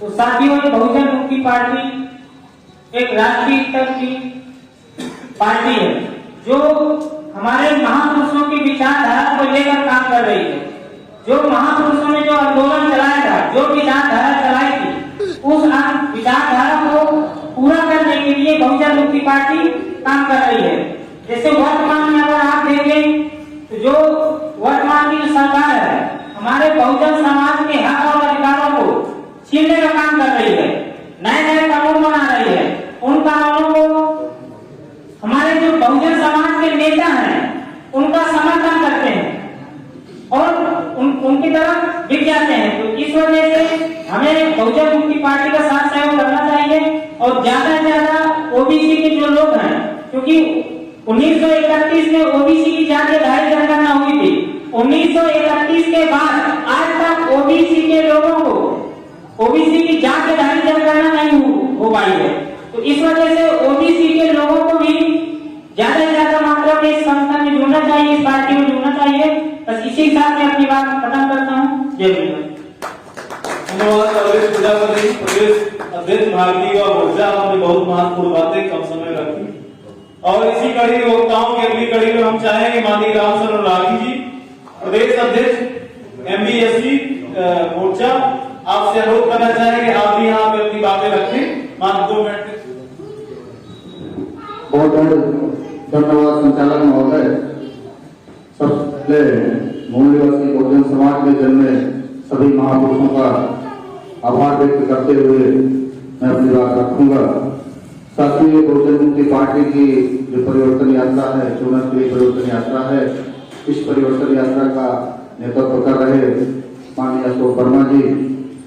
तो साथियों, बहुजन मुक्ति पार्टी एक राष्ट्रीय स्तर की पार्टी है जो हमारे महापुरुषों की विचारधारा को लेकर काम कर रही है। जो महापुरुषों ने जो आंदोलन चलाया था, जो विचारधारा चलाई थी, उस विचारधारा को पूरा करने के लिए बहुजन मुक्ति पार्टी काम कर रही है। जैसे वर्तमान में अगर आप देखें तो जो वर्तमान की जो सरकार है, हमारे बहुजन समाज के हक और अधिकारों को छीनने का काम कर रही है। नए नए कानून बना रही है। उन कानूनों को हमारे जो बहुजन समाज के नेता हैं उनका समर्थन करते हैं और उनकी तरफ बिक जाते हैं। तो इस वजह से हमें बहुजन मुक्ति पार्टी का साथ सहयोग करना चाहिए और ज्यादा से ज्यादा ओबीसी के जो लोग हैं, क्योंकि 1931 में ओबीसी की जातिगत जनगणना हुई थी। 1931 के बाद आज तक ओबीसी के लोगों को ओबीसी की जातिगत जनगणना नहीं हो पाई है। तो इस वजह से ओबीसी के लोगों को भी ज्यादा से ज्यादा मात्रा में इस संस्था में जुड़ना चाहिए, इस पार्टी में जुड़ना चाहिए। बस इसी के साथ मैं अपनी बात खत्म करता हूँ। जय हिंद। धन्यवाद प्रदेश अध्यक्ष भारतीय ऊर्जा, आपने बहुत महत्वपूर्ण बातें कम समय रखी और इसी कड़ी वक्ताओं की अगली कड़ी में हम चाहेंगे माननीय रामशरण रागी जी, प्रदेश अध्यक्ष एमबीएससी मोर्चा, आपसे अनुरोध करना चाहेंगे आप भी यहाँ पे अपनी बातें रखें। मात्र 2 मिनट। बहुत बहुत धन्यवाद संचालक महोदय। सबसे पहले मूलनिवासी बहुजन समाज में जन्मे सभी महापुरुषों का आभार व्यक्त करते हुए मैं अपनी बात रखूंगा। साथियों, बहुजन मुक्ति पार्टी की जो परिवर्तन यात्रा है, 14वीं परिवर्तन यात्रा है, इस परिवर्तन यात्रा का नेतृत्व कर रहे माननीय अशोक वर्मा जी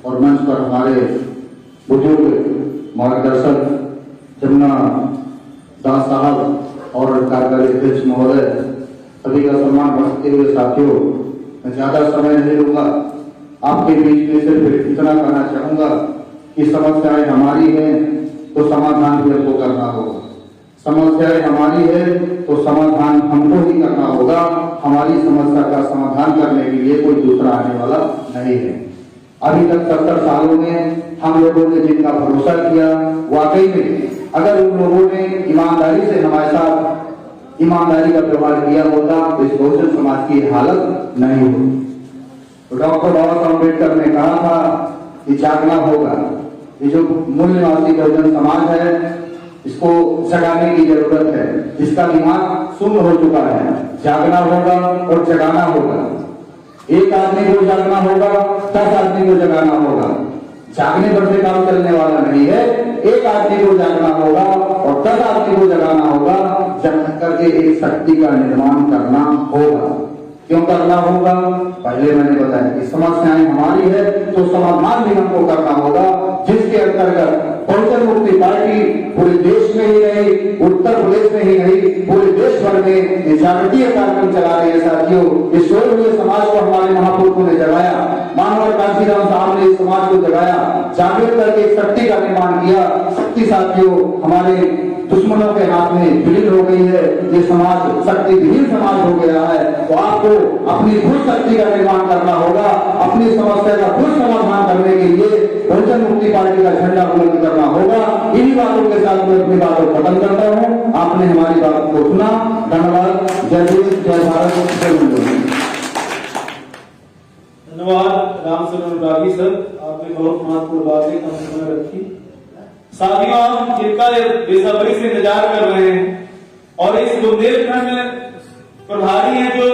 और मंच पर हमारे बुजुर्ग मार्गदर्शक जमुना दास साहब और कार्यकारी अध्यक्ष महोदय, सभी का सम्मान रखते हुए साथियों, मैं ज्यादा समय नहीं लूंगा। आपके बीच में सिर्फ इतना कहना चाहूंगा कि समस्याएं हमारी हैं तो समाधान भी हमको करना होगा। समस्याएं हमारी है तो समाधान हमको ही करना होगा। हमारी समस्या का समाधान करने के लिए कोई दूसरा आने वाला नहीं है। अभी तक 70 सालों में हम लोगों ने जिनका भरोसा किया, वाकई में अगर उन लोगों ने ईमानदारी से हमारे साथ ईमानदारी का व्यवहार किया होता तो इस बहुजन समाज की हालत नहीं होती। तो डॉक्टर बाबा साहब अम्बेडकर ने कहा था कि जागना होगा। ये जो मूल निवासी बहुजन समाज है, इसको जगाने की जरूरत है। जिसका दिमाग सुन्न हो चुका है, जागना होगा और जगाना होगा। एक आदमी को जागना होगा, 10 आदमी को जगाना होगा। जागने पर से काम चलने वाला नहीं है। एक आदमी को जागना होगा और 10 आदमी को जगाना होगा। जग करके एक शक्ति का निर्माण करना होगा। क्यों करना होगा? पहले मैंने बताया कि समस्याएं हमारी है तो समाधान भी हमको करना होगा, जिसके अंतर्गत बहुजन मुक्ति पार्टी पूरे देश में ही नहीं, उत्तर प्रदेश में ही नहीं, पूरे देश भर में जागृतीय कार्यक्रम चला रही है। साथियों, इस सोए हुए समाज को हमारे महापुरुषों ने जगाया, मानवर कांशीराम साहब ने इस समाज को जगाया, जागृत करके एक शक्ति का निर्माण किया। शक्ति साथियों हमारे दुश्मनों के हाथ में विलीन हो गई है। ये समाज शक्ति विहीन समाज हो गया है। तो आपको अपनी भूल शक्ति का निर्माण करना होगा। अपनी समस्या का भूल समाधान करने के लिए बहुजन मुक्ति पार्टी का झंडा बुलंद करना होगा। इन्हीं बातों के साथ मैं अपनी बातों को खत्म करता हूँ। आपने हमारी बात को सुना। धन्यवाद। जय हिंद, जय भारत, जय हिंद। धन्यवाद रामशरण रागी सर, आपने बहुत महत्वपूर्ण बातें कम समय रखी। साथियों, हम जिनका बेसब्री से इंतजार कर रहे हैं और इस बुंदेलखंड प्रभारी हैं जो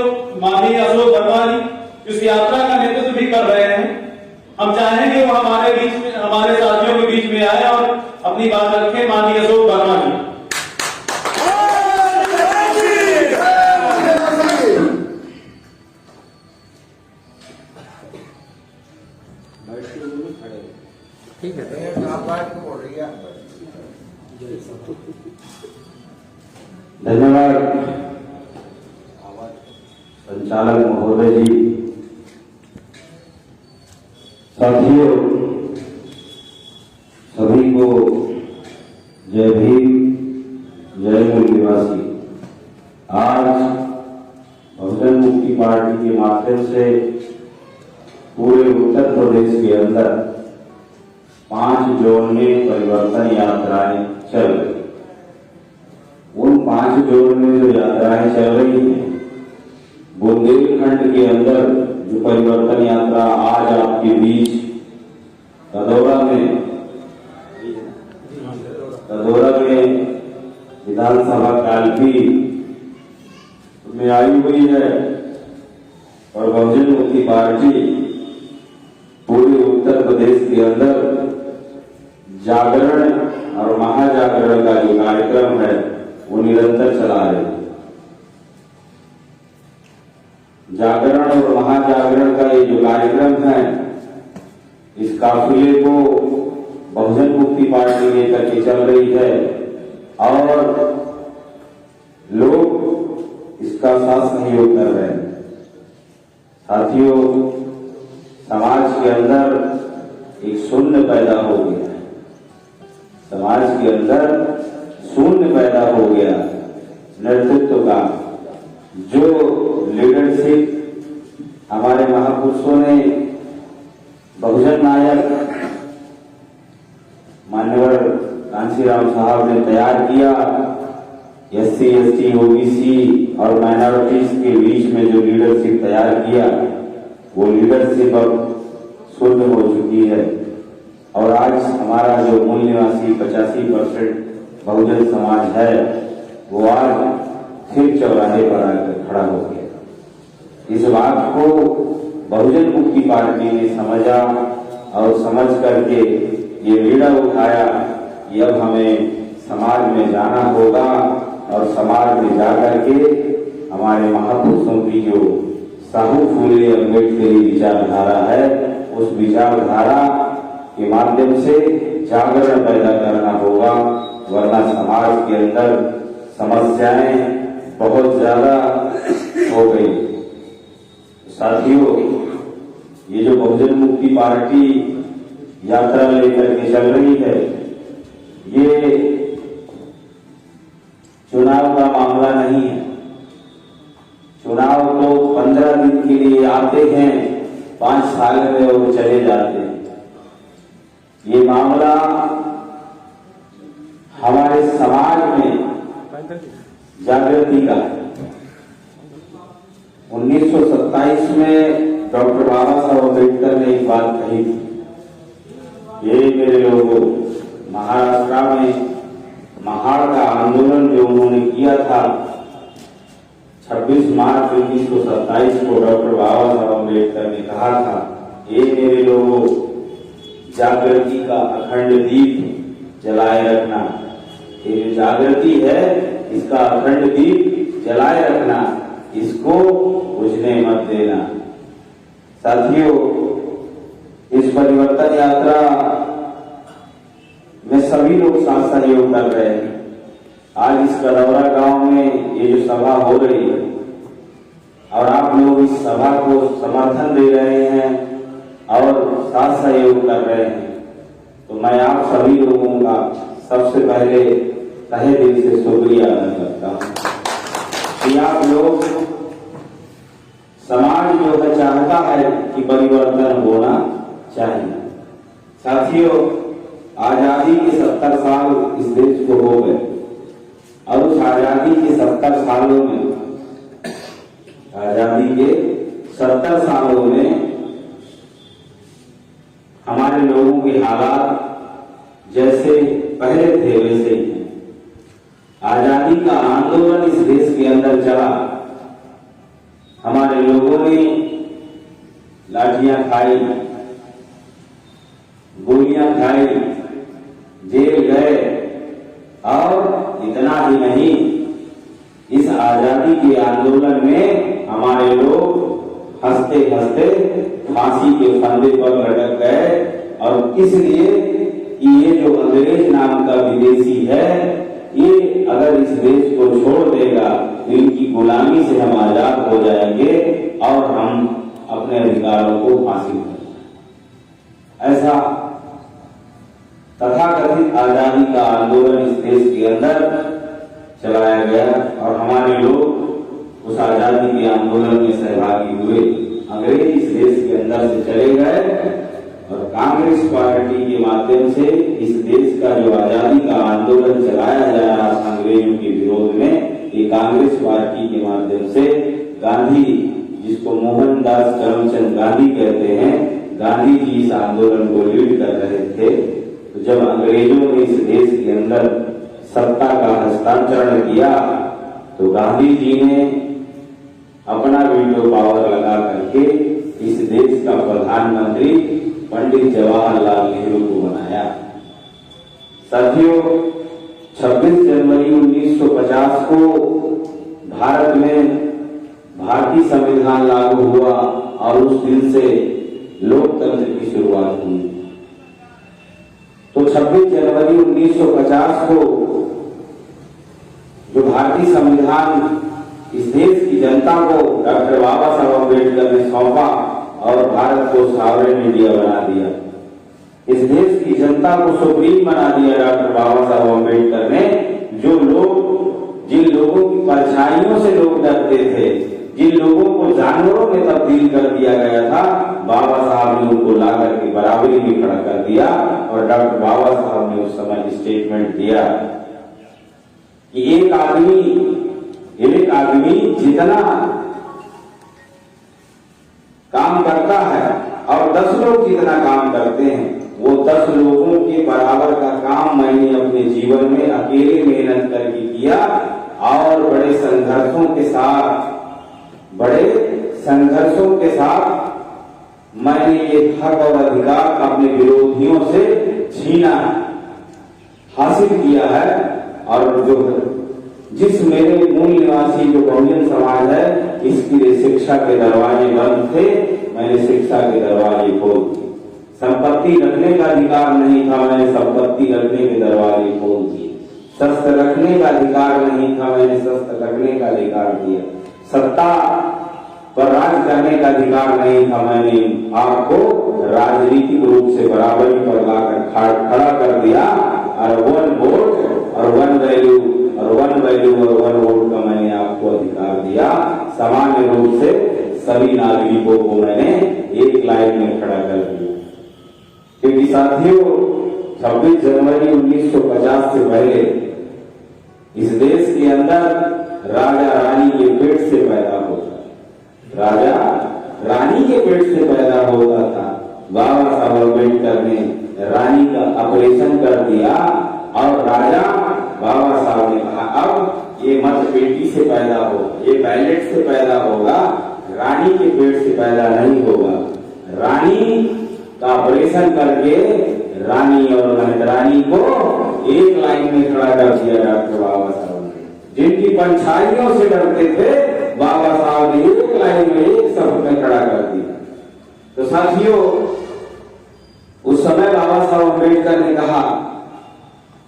माननीय अशोक वर्मा जी, इस यात्रा का नेतृत्व भी कर रहे हैं। हम चाहेंगे वो हमारे बीच में, हमारे साथियों के बीच में आए और अपनी बात रखें। माननीय अशोक वर्मा जी। ठीक है, धन्यवाद संचालक महोदय जी। साथियों, सभी को जय भीम, जय मूल निवासी। आज बहुजन मुक्ति पार्टी के माध्यम से पूरे उत्तर प्रदेश के अंदर 5 जोन में परिवर्तन यात्राएं चल रही। उन 5 जोन में जो यात्राएं चल रही हैं, बुंदेलखंड के अंदर जो परिवर्तन यात्रा आज आपके बीच कदौरा में विधानसभा कालपी में आई हुई है और बहुजन मुक्ति पार्टी पूरे उत्तर प्रदेश के अंदर जागरण और महाजागरण का जो कार्यक्रम है वो निरंतर चला रहे हैं। जागरण और महाजागरण का ये जो कार्यक्रम है, इस काफिले को बहुजन मुक्ति पार्टी लेकर के चल रही है और लोग इसका साथ सहयोग कर रहे हैं। साथियों, समाज के अंदर एक शून्य पैदा हो गया है। समाज के अंदर शून्य पैदा हो गया नेतृत्व का। जो लीडरशिप हमारे महापुरुषों ने, बहुजन नायक मान्यवर कांशीराम साहब ने तैयार किया, SC, ST, OBC और माइनॉरिटीज के बीच में जो लीडरशिप तैयार किया, वो लीडरशिप अब शुद्ध हो चुकी है और आज हमारा जो मूल निवासी 85% बहुजन समाज है, वो आज फिर चौराहे पर आकर खड़ा हो गया। इस बात को बहुजन मुक्ति पार्टी ने समझा और समझ करके ये बीड़ा उठाया कि अब हमें समाज में जाना होगा और समाज में जाकर के हमारे महापुरुषों की जो साहू फूले अम्बेडकरी विचारधारा है, उस विचारधारा के माध्यम से जागरण पैदा करना होगा, वरना समाज के अंदर समस्याएं बहुत ज्यादा हो गई। साथियों, ये जो बहुजन मुक्ति पार्टी यात्रा लेकर के चल रही है, ये चुनाव का मामला नहीं है। चुनाव तो 15 दिन के लिए आते हैं, 5 साल में वो चले जाते हैं। ये मामला हमारे समाज में जागृति का है। 1927 में डॉक्टर बाबा साहब अम्बेडकर ने एक बात कही थी, ये मेरे लोगों, महाराष्ट्र में महाड़ का आंदोलन जो उन्होंने किया था 26 मार्च 1927 को डॉक्टर बाबा साहब अम्बेडकर ने कहा था, ये मेरे लोगों, जागृति का अखंड दीप जलाए रखना। ये जो जागृति है, इसका अखंड दीप जलाए रखना, इसको बुझने मत देना। साथियों, इस परिवर्तन यात्रा में सभी लोग साथ सहयोग कर रहे हैं। आज इस कदौरा गांव में ये जो सभा हो रही है और आप लोग इस सभा को समर्थन दे रहे हैं और साथ सहयोग कर रहे हैं, तो मैं आप सभी लोगों का सबसे पहले तहे दिल से शुक्रिया अदा करता हूं कि आप लोग, समाज जो है चाहता है कि परिवर्तन होना चाहिए। साथियों, आजादी के 70 साल इस देश को हो गए और उस आजादी के 70 सालों में, आजादी के 70 सालों में हमारे लोगों के हालात जैसे पहले थे वैसे ही हैं। आजादी का आंदोलन इस देश के अंदर चला, हमारे लोगों ने लाठियां खाई, गोलियां खाई, जेल गए और इतना ही नहीं, इस आजादी के आंदोलन में हमारे लोग हंसते हंसते फांसी के फंदे पर लटक गए। और इसलिए कि ये जो अंग्रेज नाम का विदेशी है, ये अगर इस देश को छोड़ देगा तो इनकी गुलामी से हम आजाद हो जाएंगे और हम अपने अधिकारों को हासिल करेंगे। ऐसा तथाकथित आजादी का आंदोलन इस देश के अंदर चलाया गया और हमारे लोग उस आजादी के आंदोलन में सहभागी हुए। अंग्रेज इस देश के अंदर से चले गए और कांग्रेस पार्टी के माध्यम से इस देश का जो आजादी का आंदोलन चलाया जा रहा था अंग्रेजों के विरोध में, ये कांग्रेस पार्टी के माध्यम से गांधी, जिसको मोहनदास करमचंद गांधी कहते हैं, गांधी जी इस आंदोलन को लीड कर रहे थे। तो जब अंग्रेजों ने इस देश के अंदर सत्ता का हस्तांतरण किया तो गांधी जी ने अपना वीटो पावर लगा करके इस देश का प्रधानमंत्री पंडित जवाहरलाल नेहरू को बनाया। साथियों, 26 जनवरी 1950 को भारत में भारतीय संविधान लागू हुआ और उस दिन से लोकतंत्र की शुरुआत हुई। तो 26 जनवरी 1950 को जो भारतीय संविधान इस देश की जनता को डॉक्टर बाबा साहब अम्बेडकर ने सौंपा और भारत को सॉवरेन इंडिया बना दिया। इस देश की जनता को सुप्रीम बना दिया डॉक्टर बाबा साहब अम्बेडकर ने। जो लोग, जिन लोगों की परछाइयों से लोग डरते थे, जिन लोगों को जानवरों में तब्दील कर दिया गया था, बाबा साहब ने उनको ला करके बराबरी में खड़ा कर दिया। और डॉक्टर बाबा साहब ने उस समय स्टेटमेंट दिया कि एक आदमी जितना काम करता है और 10 लोग जितना काम करते हैं, वो 10 लोगों के बराबर का काम मैंने अपने जीवन में अकेले मेहनत करके किया और बड़े संघर्षों के साथ मैंने ये हक और अधिकार अपने विरोधियों से छीना हासिल किया है। और जो जिस मेरे मूल निवासी जो बहुजन समाज है, इसके लिए शिक्षा के दरवाजे बंद थे, मैंने शिक्षा के दरवाजे खोल दिए। संपत्ति रखने का अधिकार नहीं था, मैंने संपत्ति रखने के दरवाजे खोल दिए। शस्त्र रखने का अधिकार नहीं था, मैंने शस्त्र रखने का अधिकार दिया। सत्ता पर राज करने का अधिकार नहीं था, मैंने आपको राजनीतिक रूप से बराबरी पर लाकर खड़ा कर दिया। और 1 वोट और 1 वैल्यू और 1 वैल्यू और 1 वोट का मैंने आपको अधिकार दिया। सामान्य रूप से सभी नागरिकों को मैंने एक लाइन में खड़ा कर दिया। क्योंकि साथियों, 26 जनवरी 1950 से पहले इस देश के अंदर राजा रानी के पेट से पैदा होता, राजा रानी के पेट से पैदा होता था। बाबा साहब अम्बेडकर ने रानी का ऑपरेशन कर दिया और राजा बाबा साहब ने कहा अब ये मत बेटी से पैदा हो, ये बैलेट से पैदा होगा, रानी के पेट से पैदा नहीं होगा। रानी का ऑपरेशन करके रानी और रानी को एक लाइन में खड़ा कर दिया डॉक्टर बाबा साहब ने। जिनकी पंछाइयों से डरते थे, बाबा साहब ने एक लाइन में एक शब्द में खड़ा कर दिया। तो साथियों, उस समय बाबा साहब अम्बेडकर ने कहा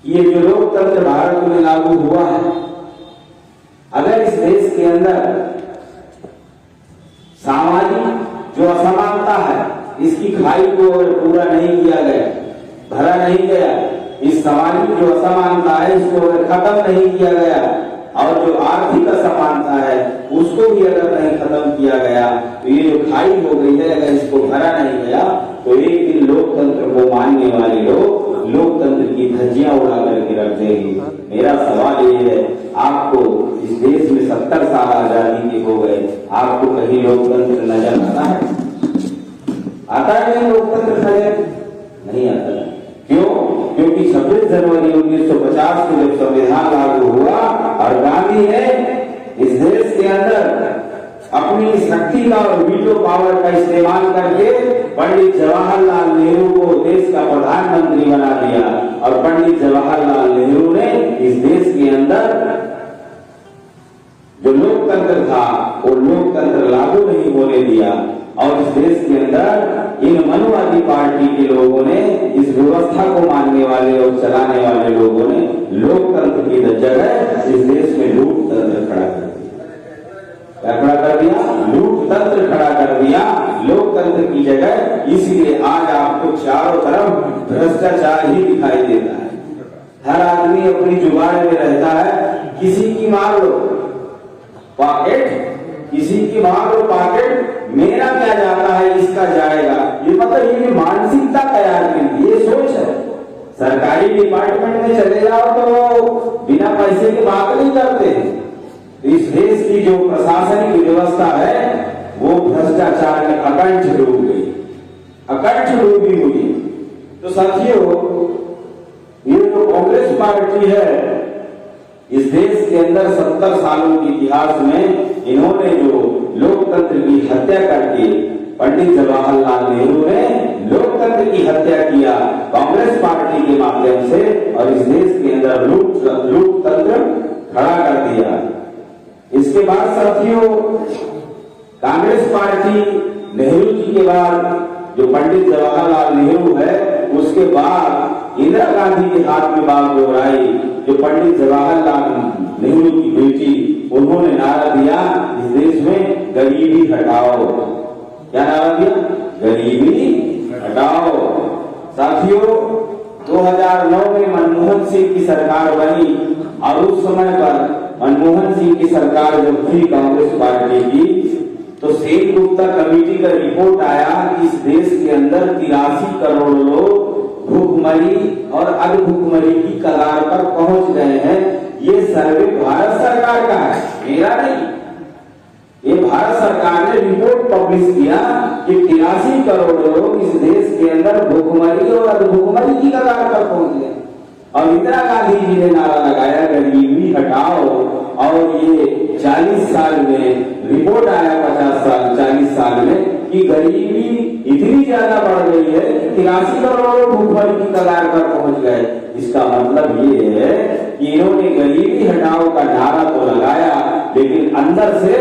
कि ये जो लोकतंत्र भारत में लागू हुआ है, अगर इस देश के अंदर सामाजिक जो असमानता है, इसकी खाई को अगर पूरा नहीं किया गया, भरा नहीं गया, इस सामाजिक जो असमानता है इसको अगर खत्म नहीं किया गया और जो आर्थिक असमानता है उसको भी अगर नहीं खत्म किया गया, तो ये जो खाई हो गई है अगर इसको भरा नहीं गया, तो एक दिन लोकतंत्र को मानने वाले लोग लोकतंत्र की धज्जियां उड़ा करके रख देंगे। मेरा सवाल ये है, आपको इस देश में 70 साल आजादी के हो गए, आपको कहीं लोकतंत्र नजर आता है? आता है नहीं लोकतंत्र नजर? नहीं आता। क्यों? क्योंकि 26 जनवरी 1950 को जब संविधान लागू हुआ और गांधी ने इस देश के अंदर अपनी शक्ति का और वीटो पावर का इस्तेमाल करके पंडित जवाहरलाल नेहरू को देश का प्रधानमंत्री बना दिया। और पंडित जवाहरलाल नेहरू ने इस देश के अंदर जो लोकतंत्र था वो लोकतंत्र लागू नहीं होने दिया। और इस देश के अंदर इन मनुवादी पार्टी के लोगों ने, इस व्यवस्था को मानने वाले और चलाने वाले लोगों ने लोकतंत्र की जगह इस देश में लूट तंत्र खड़ा कर दिया। क्या खड़ा कर दिया? लूट तंत्र खड़ा कर दिया लोकतंत्र की जगह। इसलिए आज आपको चारों तरफ भ्रष्टाचार ही दिखाई देता है। हर आदमी अपनी जुबान में रहता है, किसी की मार लो पॉकेट, किसी की मार लो पॉकेट, मेरा क्या जाता है इसका जाएगा। ये मतलब ये मानसिकता सरकारी डिपार्टमेंट में चले जाओ तो वो बिना पैसे के बात नहीं करते। इस देश की जो प्रशासनिक व्यवस्था है वो भ्रष्टाचार में अकंठ डूब गई, अकंठ डूबी हुई। तो साथियों, ये जो कांग्रेस पार्टी है, इस देश के अंदर 70 सालों के इतिहास में इन्होंने जो लोकतंत्र की हत्या करके, पंडित जवाहरलाल नेहरू ने लोकतंत्र की हत्या किया कांग्रेस पार्टी के माध्यम से, और इस देश के अंदर लोकतंत्र खड़ा कर दिया। इसके बाद साथियों, कांग्रेस पार्टी नेहरू जी के बाद जो पंडित जवाहरलाल नेहरू है, उसके बाद इंदिरा गांधी के हाथ में बात दोहराई। जो पंडित जवाहरलाल नेहरू की बेटी, उन्होंने नारा दिया इस देश में गरीबी हटाओ। क्या नारा दिया? गरीबी हटाओ। साथियों, 2009 में मनमोहन सिंह की सरकार बनी, और उस समय पर मनमोहन सिंह की सरकार जब थी कांग्रेस पार्टी की, तो सेन गुप्ता कमेटी का रिपोर्ट आया कि इस देश के अंदर 83 करोड़ लोग भूखमरी और अधभूखमरी की कगार पर पहुंच गए हैं। ये सर्वे भारत सरकार का है, मेरा नहीं। ये भारत सरकार ने रिपोर्ट पब्लिश किया कि 83 करोड़ लोग इस देश के अंदर भूखमरी और अधभूखमरी की कगार पर पहुंच गए। और इंदिरा गांधी जी ने नारा लगाया गरीबी हटाओ, और ये 40 साल में रिपोर्ट आया, 50 साल 40 साल में, कि गरीबी इतनी ज्यादा बढ़ गई है कि 83 करोड़ लोग भूखमरी की कगार पर पहुंच गए। इसका मतलब ये है कि इन्होंने गरीबी हटाओ का नारा तो लगाया, लेकिन अंदर से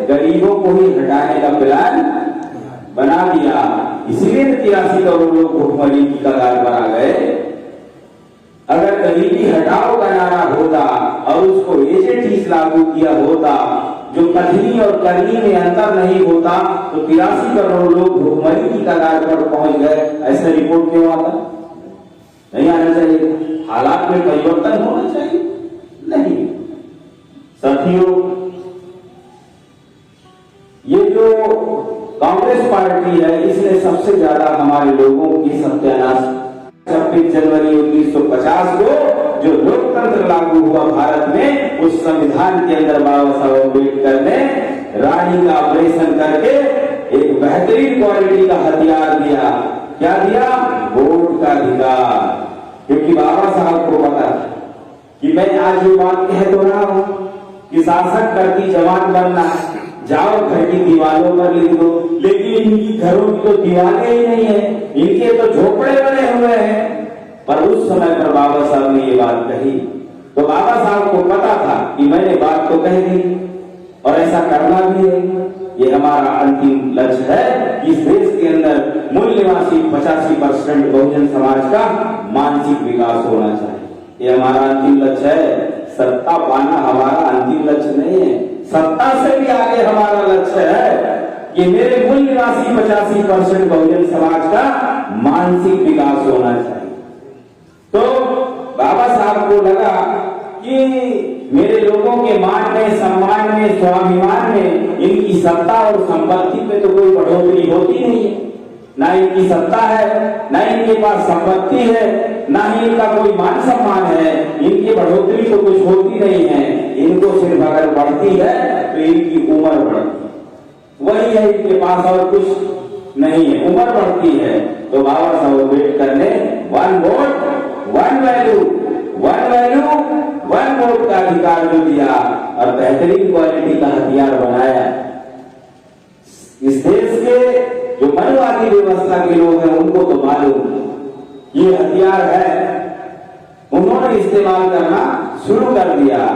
गरीबों को ही हटाने का प्लान बना दिया। इसीलिए 83 करोड़ लोग भूखमरी की कगार पर आ गए। अगर गरीबी हटाओ का नारा होता और उसको एजेंट लागू किया होता, जो कथनी और करनी में अंतर नहीं होता, तो 83 करोड़ लोग भूखमरी की कगार पर पहुंच गए, ऐसा रिपोर्ट क्यों आता? नहीं आना चाहिए। हालात में परिवर्तन होना चाहिए, नहीं। साथियों, ये जो कांग्रेस पार्टी है, इसने सबसे ज्यादा हमारे लोगों की सत्यानाश। 26 जनवरी 1950 को जो लोकतंत्र लागू हुआ भारत में, उस संविधान के अंदर बाबा साहब अम्बेडकर ने रानी का ऑपरेशन करके एक बेहतरीन क्वालिटी का हथियार दिया। क्या दिया? वोट का अधिकार। क्योंकि बाबा साहब को पता कि मैं आज ये बात कह तो रहा हूं कि शासक करती जवान बनना, जाओ घर की दीवारों पर लिख दो, लेकिन इनकी घरों की तो दीवारें ही नहीं है, इनके तो झोपड़े बने हुए हैं। पर उस समय पर बाबा साहब ने ये बात कही, तो बाबा साहब को पता था कि मैंने बात तो कह दी और ऐसा करना भी है। ये हमारा अंतिम लक्ष्य है कि इस देश के अंदर मूल निवासी 85% बहुजन समाज का मानसिक विकास होना चाहिए। ये हमारा अंतिम लक्ष्य है। सत्ता पाना हमारा अंतिम लक्ष्य नहीं है, सत्ता से भी आगे हमारा लक्ष्य है कि मेरे मूल निवासी 85% बहुजन समाज का मानसिक विकास होना चाहिए। तो बाबा साहब को लगा कि मेरे लोगों के मान में, सम्मान में, स्वाभिमान में, इनकी सत्ता और संपत्ति में तो कोई बढ़ोतरी होती नहीं है। ना इनकी सत्ता है, ना इनके पास संपत्ति है, ना ही इनका कोई मान सम्मान है, इनकी बढ़ोतरी तो कुछ होती नहीं है। इनको सिर्फ अगर बढ़ती है तो इनकी उम्र बढ़ती है, वही है इनके पास, और कुछ नहीं है, उम्र बढ़ती है। तो बाबा साहब अम्बेडकर ने 1 वोट 1 वैल्यू, 1 वैल्यू 1 वोट का अधिकार जो दिया और बेहतरीन क्वालिटी का हथियार बनाया। इस देश के जो मनवादी व्यवस्था के लोग हैं, उनको तो मालूम ये हथियार है, उन्होंने इस्तेमाल करना शुरू कर दिया।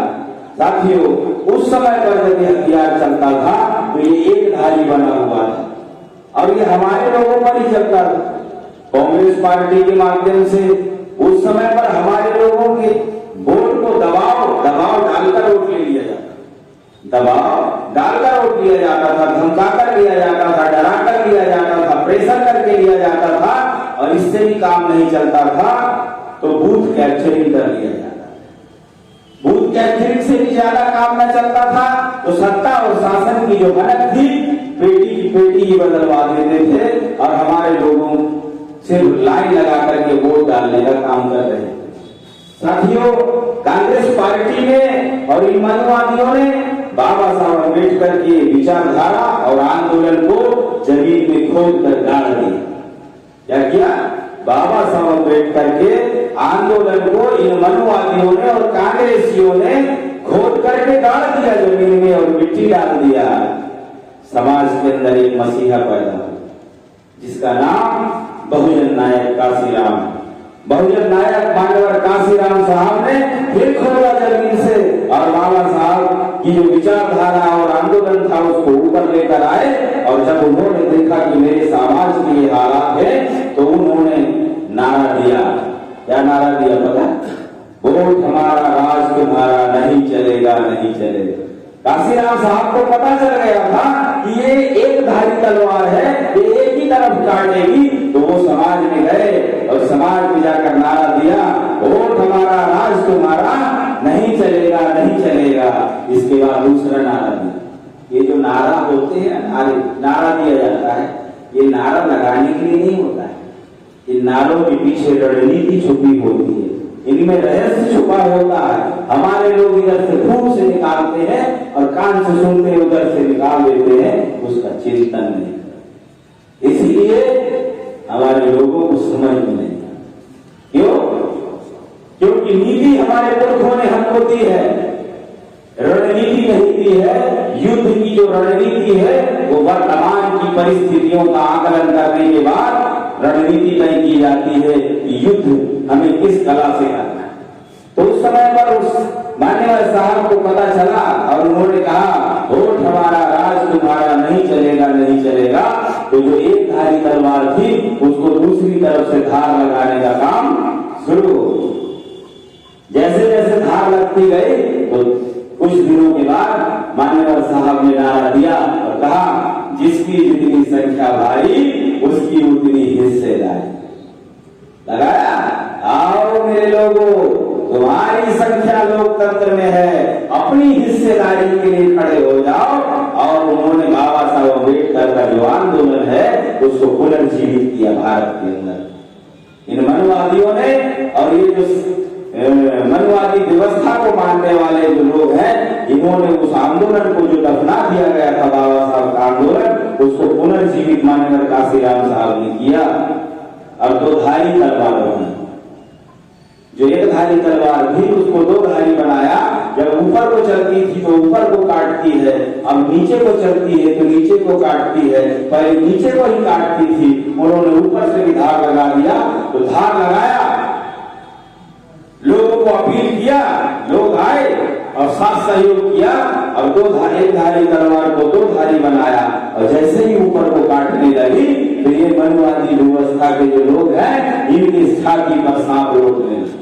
साथियों, उस समय पर जब ये हथियार चलता था तो ये एक धारी बना हुआ था, और ये हमारे लोगों पर ही चलता था। कांग्रेस पार्टी के माध्यम से उस समय पर हमारे लोगों के वोट को दबाव डालकर वोट ले लिया जाता, दबाव डालकर वोट लिया जाता था, धमकाकर लिया जाता था, डराकर लिया जाता था, प्रेशर करके लिया जाता था, और इससे भी काम नहीं चलता था तो बूथ कैप्चरिंग कर लिया जाता। बूथ कैप्चरिंग से भी ज्यादा काम न चलता था तो सत्ता और शासन की जो भनक थी, पेटी की पेटी ही बदलवा देते थे और हमारे लोगों सिर्फ लाइन लगा करके वोट डालने का काम कर रहे हैं। साथियों, कांग्रेस पार्टी ने और इन मनवादियों ने बाबा साहब अम्बेडकर की विचारधारा और आंदोलन को जमीन में खोद कर गाड़ दिया। क्या किया? बाबा साहब अम्बेडकर के आंदोलन को इन मनवादियों ने और कांग्रेसियों ने खोद करके गाड़ दिया जमीन में और मिट्टी डाल दिया। समाज के अंदर एक मसीहा पैदा हुआ जिसका नाम बहुजन नायक काशीराम। बहुजन नायक मान्यवर काशीराम साहब ने फिर खोदा जमीन से और बाबा साहब की जो विचारधारा और आंदोलन था उसको ऊपर लेकर आए। और जब उन्होंने देखा कि मेरे समाज के ये हालात है तो उन्होंने नारा दिया। क्या नारा दिया पता? वोट हमारा, राज तुम्हारा, नहीं चलेगा, नहीं चलेगा। काशीराम साहब को पता चल गया था कि ये एक धारी तलवार है, ये एक ही तरफ काटेगी। तो वो समाज में गए और समाज में जाकर नारा दिया, वोट हमारा, राज तुम्हारा, नहीं चलेगा, नहीं चलेगा। इसके बाद दूसरा नारा दिया। ये जो नारा होते हैं, नारा दिया जाता है, ये नारा लगाने के लिए नहीं होता है। इन नारों के पीछे रणनीति छुपी होती है, इनमें रहस्य छुपा होता है। हमारे लोग इधर से फूंक से निकालते हैं और कान से सुनते हैं उधर से निकाल देते हैं, उसका चिंतन नहीं। इसलिए हमारे लोगों को समझ में नहीं आता। क्यों? क्योंकि नीति हमारे पुरखों ने हमको दी है, रणनीति नहीं दी है। युद्ध की जो रणनीति है वो वर्तमान की परिस्थितियों का आकलन करने के बाद रणनीति तय की जाती है कि युद्ध हमें किस कला से करना है। तो उस समय पर उस मान्यवर साहब को पता चला और उन्होंने कहा, वोट हमारा, राज तुम्हारा, नहीं चलेगा, नहीं चलेगा। तो जो एक धारी तलवार थी उसको दूसरी तरफ से धार लगाने का काम शुरू हो। जैसे जैसे धार लगती गई तो कुछ दिनों के बाद मान्यवर साहब ने नारा दिया और कहा, जिसकी जितनी संख्या भारी उसकी उतनी हिस्सेदारी। लगाया? आओ मेरे लोगों, तुम्हारी संख्या लोकतंत्र में है, अपनी हिस्सेदारी के लिए खड़े हो जाओ। और उन्होंने बाबा साहब अम्बेडकर का जो आंदोलन है उसको पुनर्जीवित किया भारत के अंदर। इन मनवादियों ने और ये जो मनवादी व्यवस्था को मानने वाले जो लोग हैं, इन्होंने उस आंदोलन को जो दफना दिया गया था बाबा साहब का आंदोलन, उसको पुनर्जीवित मान्यवर काशीराम साहब ने किया। और दो धारी तलवार बनी। जो एक धारी तलवार थी उसको दो धारी बनाया। जब ऊपर को चलती थी तो ऊपर को काटती है, अब नीचे को चलती है तो नीचे को काटती है। पहले नीचे को ही काटती थी, उन्होंने ऊपर से भी धार लगा दिया। तो धार लगाया, लोगों को अपील किया, लोग आए और साथ सहयोग किया और एक धारी तलवार को दो धारी बनाया। और जैसे ही ऊपर को काटने लगी तो ये मनवादी व्यवस्था के जो लोग हैं इनकी छाती पर सांप रोकने लगा।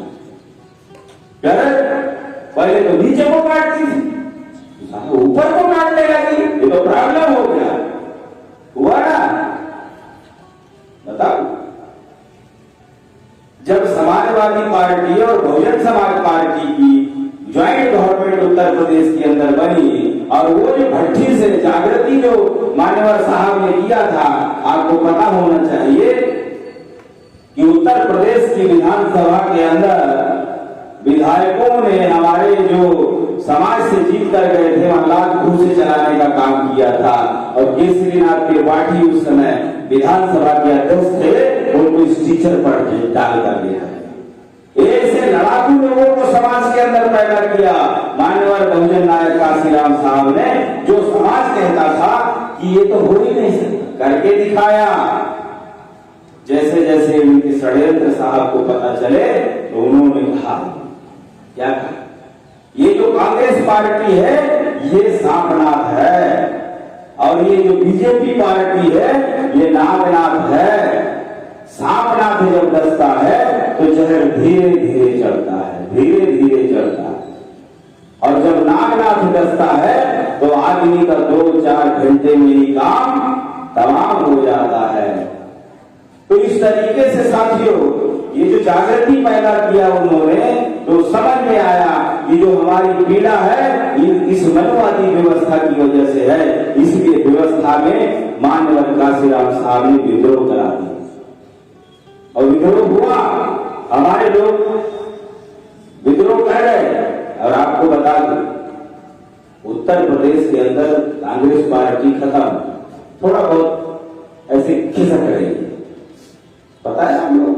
पहले तो नीचे को काटती थी, ऊपर को काटने लगी, ये तो प्रॉब्लम हो गया। हुआ ना? बताओ। जब समाजवादी पार्टी और बहुजन समाज पार्टी की ज्वाइंट गवर्नमेंट उत्तर प्रदेश के अंदर बनी और वो जो भट्टी से जागृति जो मान्यवर साहब ने किया था, आपको पता होना चाहिए कि उत्तर प्रदेश की विधानसभा के अंदर विधायकों ने हमारे जो समाज से जीत कर गए थे वहां लाख घूसे चलाने का काम किया था। और केसरीनाथ त्रिपाठी उस समय विधानसभा के अध्यक्ष थे, उनको इस टीचर पर डाल कर दिया। ऐसे लड़ाकू लोगों को समाज के अंदर पैदा किया मान्यवर बहुजन नायक काशीराम साहब ने, जो समाज कहता था कि ये तो हो ही नहीं सकता, करके दिखाया। जैसे जैसे उनके षड्यंत्र साहब को पता चले तो उन्होंने कहा, क्या कहा? ये जो कांग्रेस पार्टी है ये सांपनाथ है और ये जो बीजेपी पार्टी है ये नागनाथ है। सांपनाथ जब डसता है तो जहर धीरे धीरे चढ़ता है, धीरे धीरे चढ़ता है। और जब नागनाथ डसता है तो आदमी का 2-4 घंटे में ही काम तमाम हो जाता है। तो इस तरीके से साथियों ये जो जागृति पैदा किया उन्होंने, तो समझ में आया कि जो हमारी पीड़ा है इस मनवादी व्यवस्था की वजह से है। इसलिए व्यवस्था में मान्यवर काशीराम साहब ने विद्रोह करा दिया। और विद्रोह हुआ, हमारे लोग विद्रोह कर गए। और आपको बता दूं, उत्तर प्रदेश के अंदर कांग्रेस पार्टी खत्म, थोड़ा बहुत ऐसे खिसक रही है, पता है आप लोग।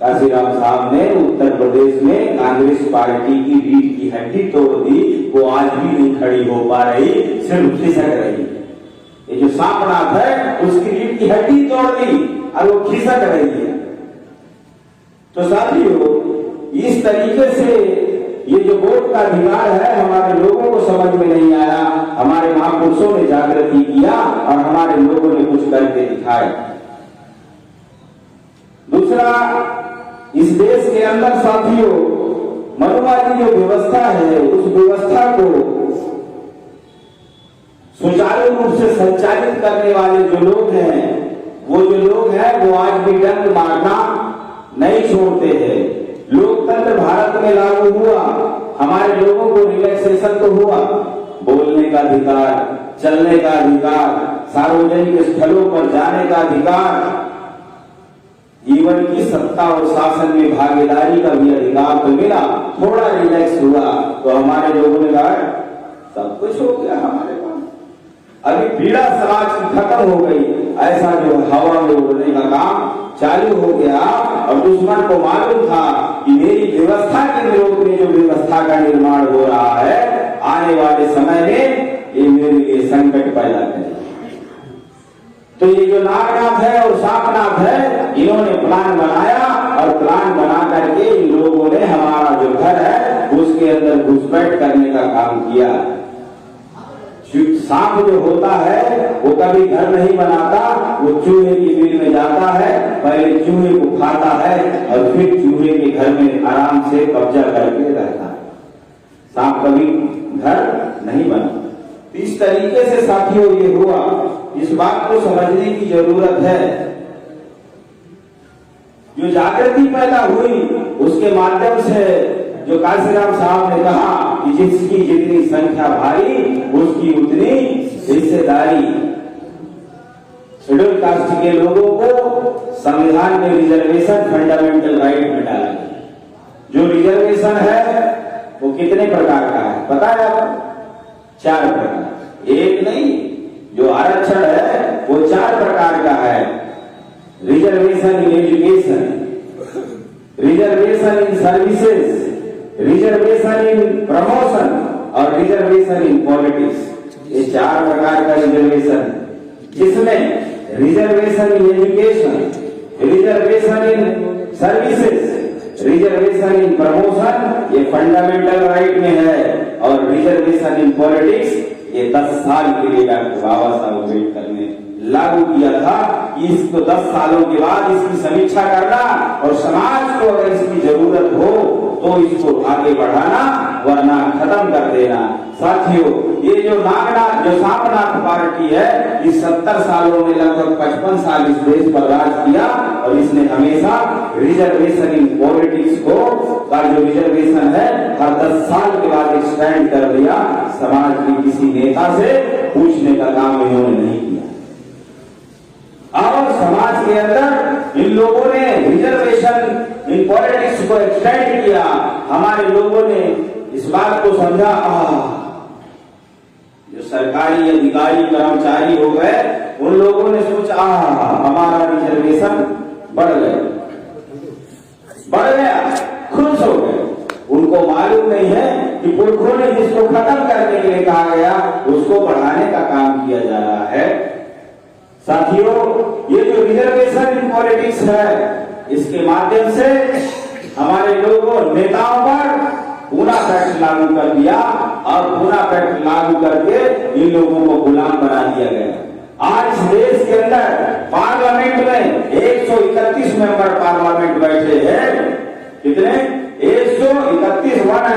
काशीराम साहब ने उत्तर प्रदेश में कांग्रेस पार्टी की रीढ़ की हड्डी तोड़ दी, वो आज भी नहीं खड़ी हो पा रही, सिर्फ खिसक रही। ये जो सांपनाथ है उसकी रीढ़ की हड्डी तोड़ दी और वो खिसक रही है। तो साथियों, इस तरीके से ये जो वोट का अधिकार है हमारे लोगों को समझ में नहीं आया। हमारे महापुरुषों ने जागृति किया और हमारे लोगों ने कुछ करके दिखाए। दूसरा, इस देश के अंदर साथियों मनुवादी जो व्यवस्था है उस व्यवस्था को सुचारू रूप से संचालित करने वाले जो लोग हैं वो आज भी डंक मारना नहीं छोड़ते हैं। लोकतंत्र भारत में लागू हुआ, हमारे लोगों को रिलैक्सेशन तो हुआ, बोलने का अधिकार, चलने का अधिकार, सार्वजनिक स्थलों पर जाने का अधिकार, जीवन की सत्ता और शासन में भागीदारी का भी अधिकार तो मिला। थोड़ा रिलैक्स हुआ तो हमारे लोगों ने कहा सब कुछ हो गया हमारे पास, अभी पीड़ा समाज की खत्म हो गई। ऐसा जो हवा में उड़ने का काम चालू हो गया और दुश्मन को मालूम था कि मेरी व्यवस्था के विरोध में जो व्यवस्था का निर्माण हो रहा है आने वाले समय में ये मेरे लिए संकट पैदा करेगा। तो ये जो नागनाथ है और सांपनाथ है, इन्होंने प्लान बनाया और प्लान बना करके इन लोगों ने हमारा जो घर है उसके अंदर घुसपैठ करने का काम किया। सांप जो होता है वो कभी घर नहीं बनाता, वो चूहे की बिल में जाता है, पहले चूहे को खाता है और फिर चूहे के घर में आराम से कब्जा करके रहता है। सांप कभी घर नहीं बना। इस तरीके से साथियों ये हुआ, इस बात को समझने की जरूरत है। जो जागृति पैदा हुई उसके माध्यम से जो काशीराम साहब ने कहा कि जिसकी जितनी संख्या भारी उसकी उतनी हिस्सेदारी। शेड्यूल कास्ट के लोगों को संविधान में रिजर्वेशन फंडामेंटल राइट में डाला गया। जो रिजर्वेशन है वो कितने प्रकार का है पता है आपको? 4 प्रकार, एक नहीं, जो आरक्षण है वो 4 प्रकार का है। Reservation in education, reservation in services, reservation in promotion और रिजर्वेशन इन पॉलिटिक्स। ये 4 प्रकार का रिजर्वेशन, जिसमें reservation in education, reservation in services, reservation in promotion ये फंडामेंटल राइट में है और रिजर्वेशन इन पॉलिटिक्स ये 10 साल के लिए डॉक्टर बाबा साहब अम्बेडकर ने लागू किया था कि इसको 10 सालों के बाद इसकी समीक्षा करना और समाज को अगर इसकी जरूरत हो तो इसको आगे बढ़ाना वरना खत्म कर देना। साथियों, ये जो नागनाथ जो सांपनाथ पार्टी है इस 70 सालों में लगभग 55 साल इस देश पर राज किया और इसने हमेशा रिजर्वेशन इन पॉलिटिक्स को का जो रिजर्वेशन है हर 10 साल के बाद एक्सटेंड कर दिया। समाज के किसी नेता से पूछने का काम इन्होंने नहीं किया और समाज के अंदर इन लोगों ने रिजर्वेशन इन पॉलिटिक्स को एक्सटेंड किया। हमारे लोगों ने इस बात को समझा, जो सरकारी अधिकारी कर्मचारी हो गए उन लोगों ने सोचा हमारा रिजर्वेशन बढ़ गया, खुश हो गए। उनको मालूम नहीं है कि पुरखों ने जिसको खत्म करने के लिए कहा गया उसको बढ़ाने का काम किया जा रहा है। साथियों, ये जो रिजर्वेशन इन पॉलिटिक्स है इसके माध्यम से हमारे लोगों नेताओं पर पूना पैक्ट लागू कर दिया और पूना पैक्ट लागू करके इन लोगों को गुलाम बना दिया गया। आज इस देश के अंदर पार्लियामेंट में 131 मेंबर पार्लियामेंट बैठे हैं। कितने? 131 मेंबर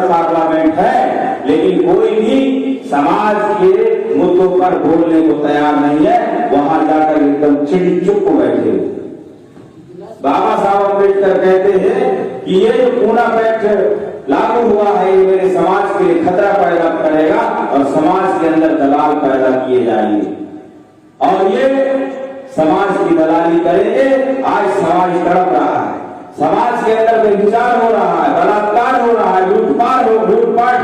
पार्लियामेंट है, लेकिन कोई भी समाज के मुद्दों पर बोलने को तैयार नहीं है। वहां जाकर एकदम चुप बैठे। बाबा साहब अम्बेडकर कहते हैं कि ये जो पूना पैक्ट लागू हुआ है ये मेरे समाज के लिए खतरा पैदा करेगा और समाज के अंदर दलाल पैदा किए जाएंगे और ये समाज की दलाली करेंगे। आज समाज तड़प रहा है, समाज के अंदर व्यभिचार हो रहा है, बलात्कार हो रहा है, लूटपाट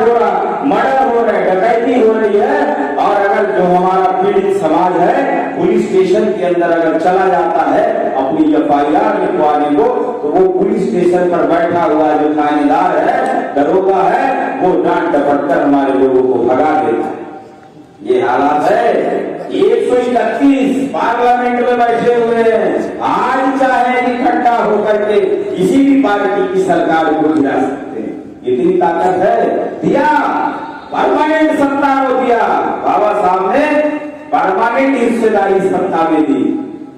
हो रहा है, मर्डर हो रहा है, डकैती हो रही है। और अगर जो हमारा पीड़ित समाज है पुलिस स्टेशन के अंदर अगर चला जाता है अपनी FIR लिखवाने को, तो वो पुलिस स्टेशन पर बैठा हुआ जो थानेदार है, दरोगा है, वो डांट डपट कर हमारे लोगों को भगा देता है। ये हालात है। 131 पार्लियामेंट में बैठे हुए हैं, आज चाहे इकट्ठा होकर के किसी भी पार्टी की सरकार को गिरा सकते हैं। इतनी ताकत है। दिया परमानेंट सत्ता को दिया, बाबा साहब ने परमानेंट हिस्सेदारी सत्ता में दी।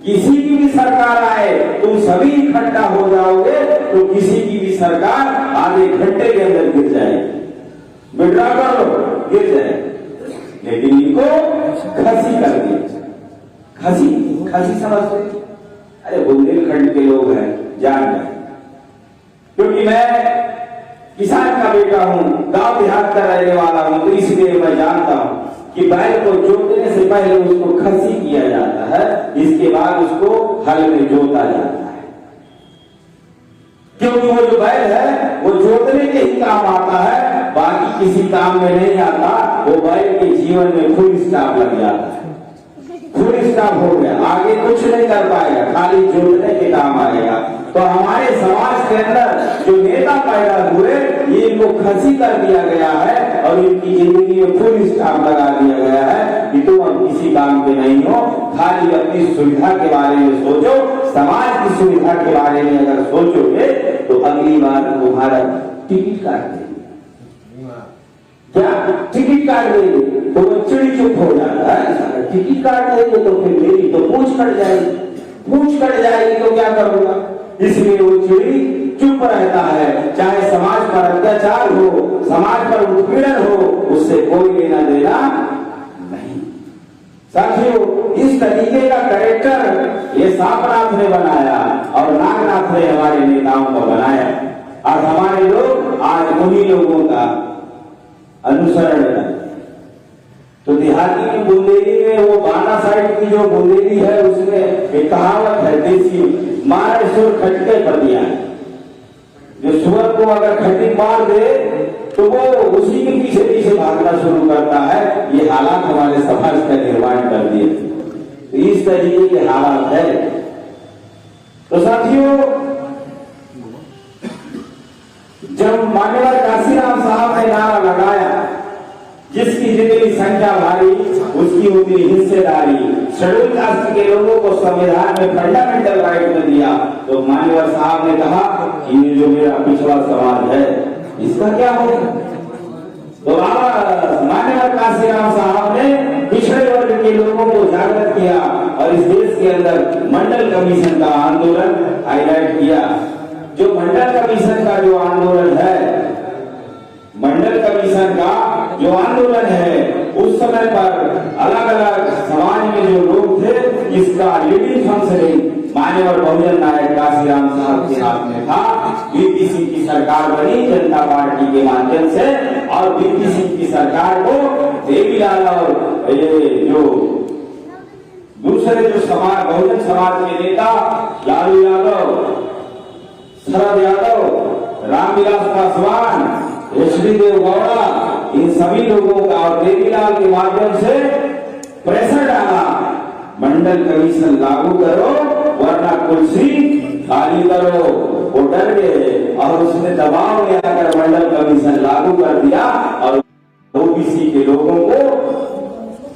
किसी की भी सरकार आए तुम सभी इकट्ठा हो जाओगे तो किसी की भी सरकार आधे घंटे के अंदर गिर जाएगी। विड्रॉ कर लो, गिर जाएगी। लेकिन इनको खसी कर दिया। खसी समझते? अरे बुंदेलखंड के लोग हैं, जान गए। क्योंकि मैं किसान का बेटा हूं, गांव देहात का रहने वाला हूं, तो इसलिए मैं जानता हूं कि बैल को जोतने से पहले उसको खसी किया जाता है, इसके बाद उसको हल में जोता जाता है। क्योंकि वो जो बैल है वो जोतने के ही काम आता है, बाकी किसी काम में नहीं आता। वो बैल के जीवन में फुल स्टॉप लग जाता है, फुल स्टॉप हो गया, आगे कुछ नहीं कर पाएगा, खाली जोतने के काम आएगा। तो हमारे समाज के अंदर जो नेता पैदा हुए ये इनको खसी कर दिया गया है और इनकी जिंदगी में फुल स्टॉप लगा दिया गया है कि तुम अब किसी काम के नहीं हो, खाली अपनी सुविधा के बारे में सोचो। समाज की सुविधा के बारे में अगर सोचोगे तो अगली बार तुम्हारा टिकट काट देंगे। क्या टिकट काट देंगे तो वो चिड़ी चुप हो जाता है। टिकट काट देंगे तो फिर मेरी तो पूंछ कट जाएगी, पूंछ कट जाएगी तो क्या करूंगा? इसलिए वो चिड़ी चुप रहता है। चाहे समाज पर अत्याचार हो, समाज पर उत्पीड़न हो, उससे कोई लेना देना नहीं। साथियों, इस तरीके का कैरेक्टर ये सांपनाथ ने बनाया और नागनाथ ने हमारे नेताओं को बनाया और हमारे लोग आज उन्हीं लोगों का अनुसरण करते। तो देहाती की बुंदेली में वो बाना साइड की जो बुंदेली है उसमें एक कहावत है देसी, मारे सुर खटके पर दिया। जो सुअर को अगर खटी मार दे तो वो उसी के पीछे पीछे भागना शुरू करता है। ये हालात हमारे समाज का निर्माण कर दिए। तो इस तरीके के हालात है। तो साथियों, जब मान्यवर काशीराम साहब ने नारा लगाया जिसकी जितनी संख्या भारी उसकी उतनी हिस्सेदारी, शेड्यूल कास्ट के लोगों को संविधान में फंडामेंटल राइट में दिया, तो मान्यवर साहब ने कहा कि ये जो मेरा पिछड़ा समाज है इसका क्या होगा? तो मान्यवर काशीराम साहब ने पिछड़े वर्ग के लोगों को जागृत किया और इस देश के अंदर मंडल कमीशन का आंदोलन हाईलाइट किया। जो मंडल कमीशन का जो आंदोलन है, मंडल कमीशन का जो आंदोलन है, उस समय पर अलग अलग समाज में जो लोग थे, इसका लीडिंग फंक्शनिंग मान्यवर बहुजन नायक काशीराम साहब के हाथ में था। वीपी सिंह की सरकार बनी जनता पार्टी के माध्यम से और वीपी सिंह की सरकार को देवीलाल और ये जो दूसरे जो समाज बहुजन समाज के नेता लालू यादव, शरद यादव, रामविलास पासवान, एचडी देवगौड़ा, इन सभी लोगों का और देवीलाल के माध्यम से प्रेशर डाला, मंडल कमीशन लागू करो वरना कुर्सी खाली करो। वो डर गए और उसने दबाव में आकर मंडल कमीशन लागू कर दिया और ओबीसी के लोगों को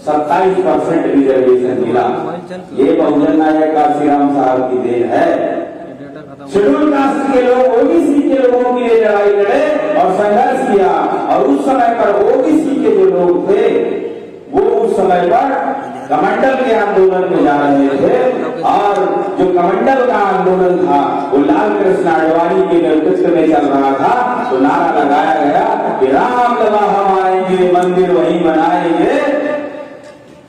27% रिजर्वेशन मिला। ये बहुजन नायक काशीराम साहब की देन है। शेड्यूल कास्ट के लोग ओबीसी के लोगों के लिए लड़ाई लड़े और संघर्ष किया और उस समय पर ओबीसी के जो लोग थे वो उस समय पर कमंडल के आंदोलन में जा रहे थे और जो कमंडल का आंदोलन था वो लाल कृष्ण आडवाणी के नेतृत्व में चल रहा था। तो नारा लगाया गया कि रामलला हम आएंगे मंदिर वहीं बनाएंगे,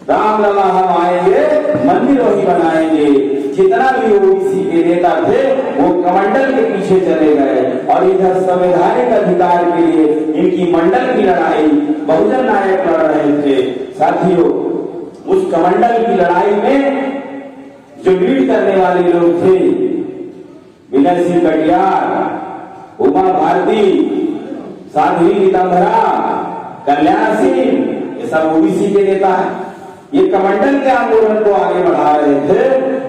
रामलला हम आएंगे मंदिर वहीं बनाएंगे। जितना भी ओबीसी के नेता थे वो कमंडल के पीछे चले गए और इधर संवैधानिक अधिकार के लिए इनकी मंडल की लड़ाई बहुजन नायक लड़ रहे थे। साथियों, उस कमंडल की लड़ाई में जो लीड करने वाले लोग थे, विनय सिंह कटियार, उमा भारती, साध्वी नीतांबरा, कल्याण सिंह, ये सब ओबीसी के नेता हैं। ये कमंडल के आंदोलन को आगे बढ़ा रहे थे।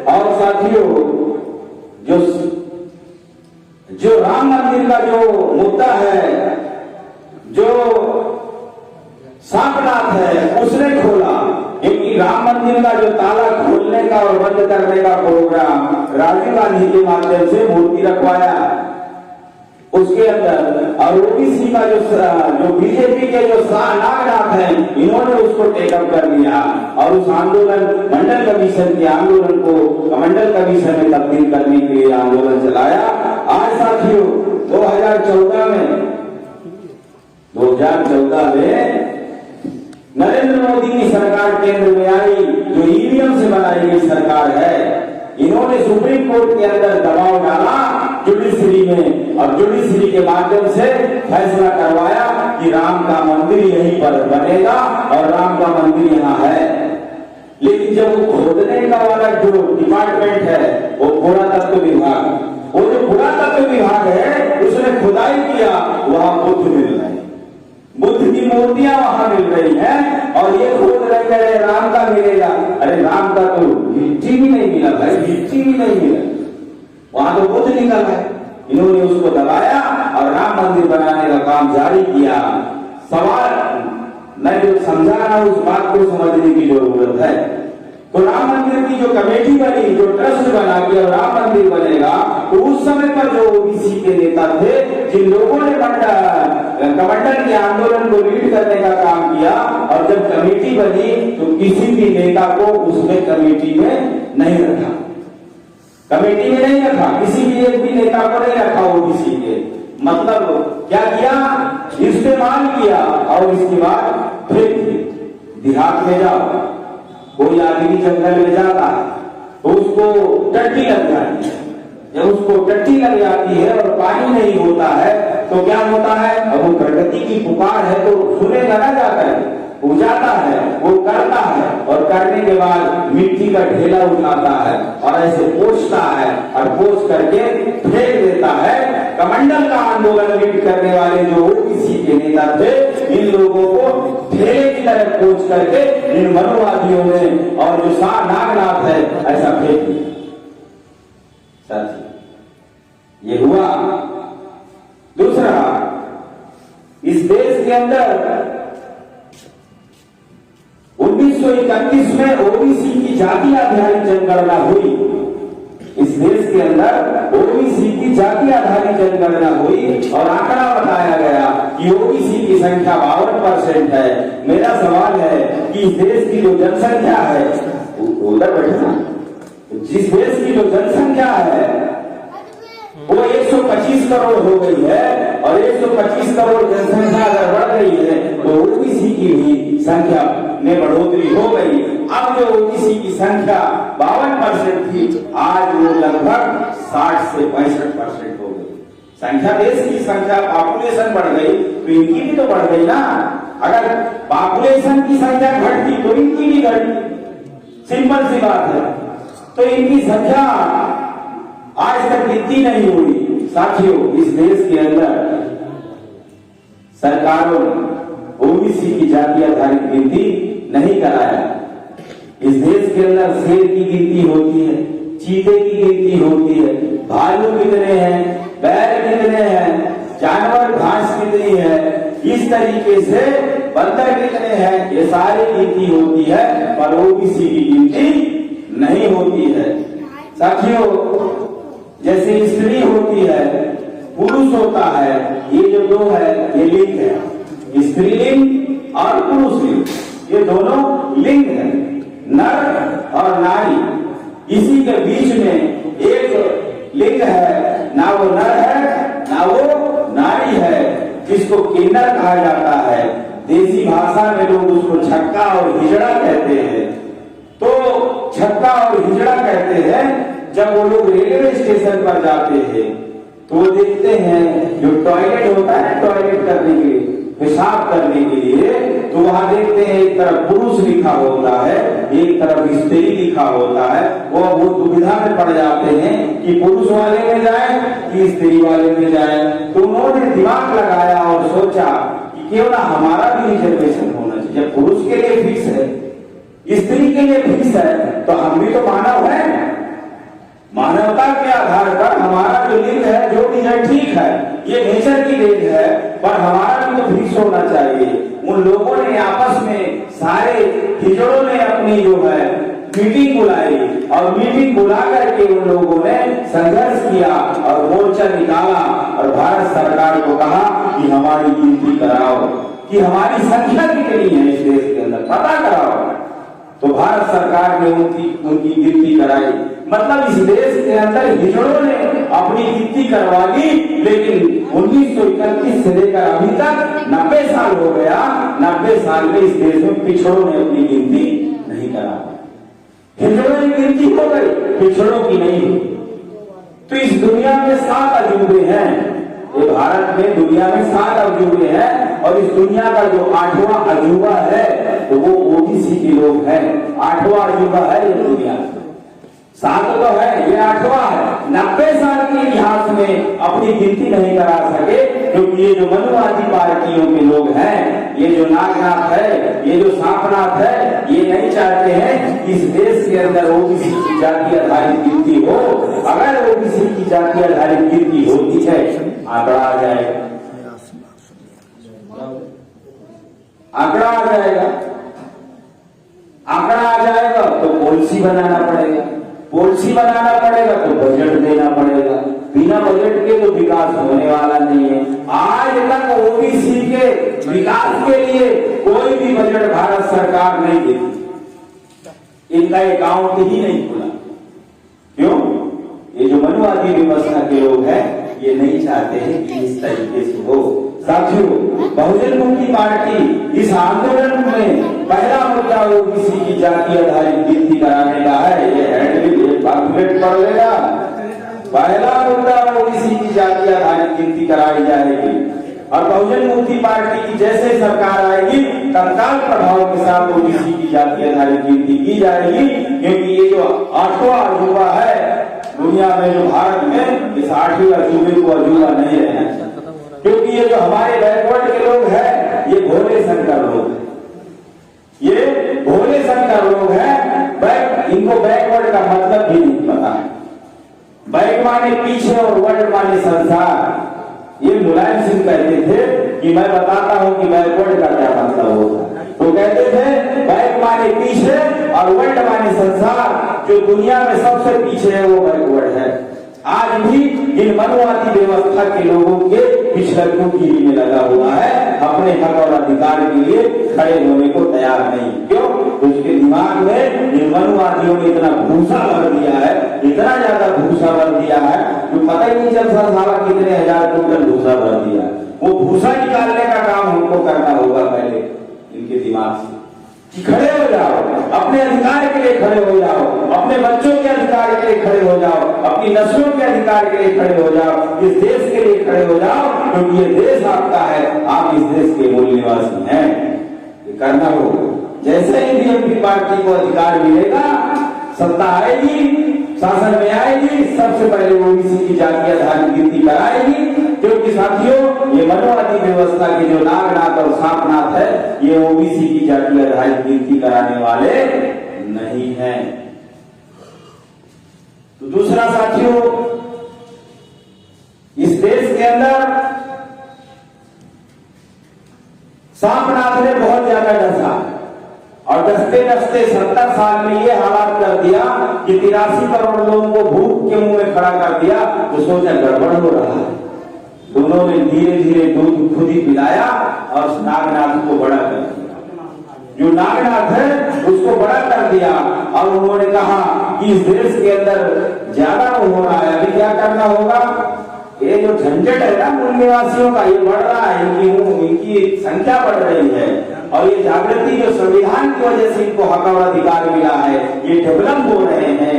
और साथियों, जो राम मंदिर का जो मुद्दा है, जो सांपनाथ है, उसने खोला, क्योंकि राम मंदिर का जो ताला खोलने का और बंद करने का प्रोग्राम राजीव गांधी के माध्यम से मूर्ति रखवाया उसके अंदर, और ओबीसी का जो बीजेपी के जो नागनाथ है, इन्होंने उसको टेकअप कर लिया और उस आंदोलन मंडल कमीशन के आंदोलन को मंडल कमीशन में तब्दील करने के लिए आंदोलन चलाया। आज साथियों 2014 में नरेंद्र मोदी की सरकार केंद्र में आई, जो ईवीएम से बनाई गई सरकार है, इन्होंने सुप्रीम कोर्ट के अंदर दबाव डाला जुडिशरी में, और जुडिशरी के माध्यम से फैसला करवाया कि राम का मंदिर यहीं पर बनेगा और राम का मंदिर यहाँ है। लेकिन जब वो खोदने का वाला जो डिपार्टमेंट है, वो पुरातत्व विभाग, वो जो पुरातत्व विभाग है, उसने खुदाई किया, वहां बुद्ध मिल रहे, बुद्ध की मूर्तियां वहां मिल रही हैं, और ये खोद रहे हैं राम का मिलेगा। अरे राम का तो गिट्टी भी नहीं मिला भाई, गिट्टी भी नहीं मिला, वहां तो बुद्ध निकल है। इन्होंने उसको दबाया और राम मंदिर बनाने का काम जारी किया। सवाल मैं जो समझा रहा हूं, उस बात को समझने की जरूरत है। तो राम मंदिर की जो कमेटी बनी, जो ट्रस्ट बना कि राम मंदिर बनेगा, तो उस समय पर जो ओबीसी के नेता थे, जिन लोगों ने कमंडल के आंदोलन को लीड करने का काम किया, और जब कमेटी बनी तो किसी भी नेता को उसमें कमेटी में नहीं रखा, कमेटी में नहीं रखा, किसी भी एक भी नेता को नहीं रखा ओबीसी के। मतलब क्या किया, इस्तेमाल किया और इसके बाद फिर देहात में जाओ, कोई आदमी जंगल में जाता है तो उसको टट्टी लग जाती है, जब उसको टट्टी लग जाती है और पानी नहीं होता है तो क्या होता है, अब वो प्रकृति की पुकार है तो सुनेगा ना, जाकर वो जाता है, वो करता है, और करने के बाद मिट्टी का ढेला उठाता है और ऐसे पोंछता है, और पोंछ करके फेंक देता है। कमंडल का आंदोलन लीड करने वाले जो ओबीसी के नेता थे, इन लोगों को ढेले की तरह पोंछ करके इन मनुवादियों ने, और जो नागनाथ है, ऐसा फेंक दिया। साथी, ये हुआ। दूसरा, इस देश के अंदर 1931 में ओबीसी की जाति आधारित जनगणना हुई। इस देश के अंदर ओबीसी की जाति आधारित जनगणना हुई और आंकड़ा बताया गया कि ओबीसी की संख्या 52% है। मेरा सवाल है कि इस देश की जो जनसंख्या है, उधर बैठना, जिस देश की जो जनसंख्या है वो 125 करोड़ हो गई है, और 125 करोड़ जनसंख्या अगर बढ़ गई है तो ओबीसी की भी संख्या में बढ़ोतरी हो गई। अब जो ओबीसी की संख्या 52% थी, आज वो लगभग 60 से 65% हो गई। संख्या, देश की संख्या, पॉपुलेशन बढ़ गई तो इनकी भी तो बढ़ गई ना। अगर पॉपुलेशन की संख्या घटती तो इनकी भी घटती, सिंपल सी बात है। तो इनकी संख्या आज तक गिनती नहीं हुई। साथियों, इस देश के अंदर सरकारों ने ओबीसी की जाति आधारित गिनती नहीं कराया। इस देश के अंदर शेर की गिनती होती है, चीते की गिनती होती है, भालू कितने हैं, बैल कितने हैं, जानवर घास कितनी है, इस तरीके से बंदर कितने हैं, ये सारी गिनती होती है, पर ओबीसी की गिनती नहीं होती है। साथियों, जैसे स्त्री होती है, पुरुष होता है, ये जो दो है ये लिंग है, स्त्रीलिंग और पुरुष लिंग, ये दोनों लिंग है, नर और नारी। इसी के बीच में एक लिंग है, ना वो नर है ना वो नारी है, जिसको किन्नर कहा जाता है। देसी भाषा में लोग उसको छक्का और हिजड़ा कहते हैं। तो छक्का और हिजड़ा कहते हैं जब वो लोग रेलवे स्टेशन पर जाते हैं तो वो देखते हैं जो टॉयलेट होता है, टॉयलेट करने के लिए, पेशाब करने के लिए, तो वहां देखते हैं एक तरफ पुरुष लिखा होता है, एक तरफ स्त्री लिखा होता है, वो दुविधा में पड़ जाते हैं कि पुरुष वाले में जाए कि स्त्री वाले में जाए। तो उन्होंने दिमाग लगाया और सोचा कि क्यों ना हमारा भी रिजर्वेशन होना चाहिए। जब पुरुष के लिए फिक्स है, स्त्री के लिए फिक्स है, तो हम भी तो मानव है। मानवता के आधार पर हमारा जो लिंग है, जो भी है ठीक है, ये नेचर की देन है, पर हमारा भी तो फिक्स होना चाहिए। उन लोगों ने आपस में, सारे हिजड़ों ने अपनी जो है मीटिंग बुलाई और मीटिंग बुला करके उन लोगों ने संघर्ष किया और मोर्चा निकाला और भारत सरकार को कहा कि हमारी गिनती कराओ, कि हमारी संख्या कितनी है इस देश के अंदर, पता कराओ। तो भारत सरकार ने उनकी गिनती कराई। मतलब इस देश के अंदर हिजड़ों ने अपनी गिनती करवा ली, लेकिन 1931 से लेकर अभी तक 90 साल हो गया। 90 साल में इस देश में पिछड़ों ने अपनी गिनती नहीं करा। हिजड़ों की गिनती हो गई, पिछड़ों की नहीं हुई। तो इस दुनिया में 7 अजूबे हैं। ये भारत में दुनिया में 7 अजूबे हैं और इस दुनिया का जो 8वां अजूबा है तो वो ओबीसी के लोग हैं। 8वां अजूबा है ये दुनिया। 7 तो है, ये 8वां है। 90 साल के इतिहास में अपनी गिनती नहीं करा सके, क्योंकि ये जो मनुवादी पार्टियों के लोग हैं, ये जो नागनाथ है, ये जो सांपनाथ है, ये नहीं चाहते हैं कि इस देश के अंदर ओबीसी की जाति आधारित गिनती हो। अगर ओबीसी की जाति आधारित गिनती होती है, आंकड़ा आ जाएगा, आंकड़ा आ जाएगा, आंकड़ा आ जाएगा तो पॉलिसी बनाना पड़ेगा, पॉलिसी बनाना पड़ेगा तो बजट देना पड़ेगा। बिना बजट के तो विकास होने वाला नहीं है। आज तक ओबीसी के विकास के लिए कोई भी बजट भारत सरकार नहीं देती, इनका अकाउंट ही नहीं खुला। क्यों? ये जो मनुवादी व्यवस्था के लोग हैं, ये नहीं चाहते हैं कि इस तरीके से हो। साथियों, बहुजन मुक्ति पार्टी इस आंदोलन में पहला मुद्दा ओबीसी की जाति आधारित गिनती कराने का है। ये हैंडबिल पैम्फलेट पढ़ लेगा। पहला मुद्दा ओबीसी की जाति आधारित गिनती कराई जाएगी और बहुजन मुक्ति पार्टी की जैसे सरकार आएगी, तत्काल प्रभाव के साथ ओबीसी की जाति आधारित गिनती की जाएगी। क्योंकि ये जो 8वां अजूबा है दुनिया में, जो भारत में, इस 8वें अजूबे को अजूबा नहीं रहना चाहिए। क्योंकि ये जो हमारे बैकवर्ड के लोग हैं, ये भोले शंकर लोग हैं, ये भोले शंकर लोग हैं। इनको बैकवर्ड का मतलब भी नहीं पता है। बैक माने पीछे और वर्ड माने संसार। ये मुलायम सिंह कहते थे कि मैं बताता हूं कि बैकवर्ड का क्या मतलब होता है। तो कहते थे बैक माने पीछे और वर्ड माने संसार। जो दुनिया में सबसे पीछे है वो बैकवर्ड है। आज भी इन मनुवादी व्यवस्था के लोगों के पिछड़ों की में लगा हुआ है, अपने हक और अधिकार के लिए खड़े होने को तैयार नहीं। क्यों? तो उसके दिमाग में इन मनुवादियों ने इतना भूसा भर दिया है, इतना ज्यादा भूसा भर दिया है जो पता ही नहीं चलता साला कितने हजार क्विंटल भूसा भर दिया। वो भूसा निकालने का काम हमको करना होगा पहले इनके दिमाग से। खड़े हो जाओ, अपने अधिकार के लिए खड़े हो जाओ, अपने बच्चों के अधिकार के लिए खड़े हो जाओ, अपनी नस्लों के अधिकार के लिए खड़े हो जाओ, इस देश के लिए खड़े हो जाओ, क्योंकि ये देश आपका है, आप इस देश के मूल निवासी हैं। ये करना होगा। जैसे ही बीएमपी पार्टी को अधिकार मिलेगा, सत्ता आएगी, शासन में आएगी, सबसे पहले ओबीसी की जाति आधारित गिनती कराएगी। क्योंकि साथियों, ये मनोवादी व्यवस्था के जो नागनाथ और सांपनाथ है, ये ओबीसी की जाति आधारित गिनती कराने वाले नहीं हैं। तो दूसरा साथियों, इस देश के अंदर सांपनाथ ने बहुत ज्यादा डसा और डसते डसते 70 साल में ये हालात कर दिया कि 83 करोड़ लोगों को भूख के मुंह में खड़ा कर दिया। तो सोचा गड़बड़ हो रहा है। उन्होंने धीरे धीरे दूध खुद ही पिलाया और नागनाथ को बड़ा कर दिया। जो नागनाथ है उसको बड़ा कर दिया और उन्होंने कहा कि इस देश के अंदर ज्यादा हो रहा है, अभी क्या करना होगा। ये जो झंझट है ना मूल निवासियों का, ये बढ़ रहा है, इनकी संख्या बढ़ रही है और ये जागृति जो संविधान की वजह से इनको हक और अधिकार मिला है, ये डेवलप हो रहे हैं,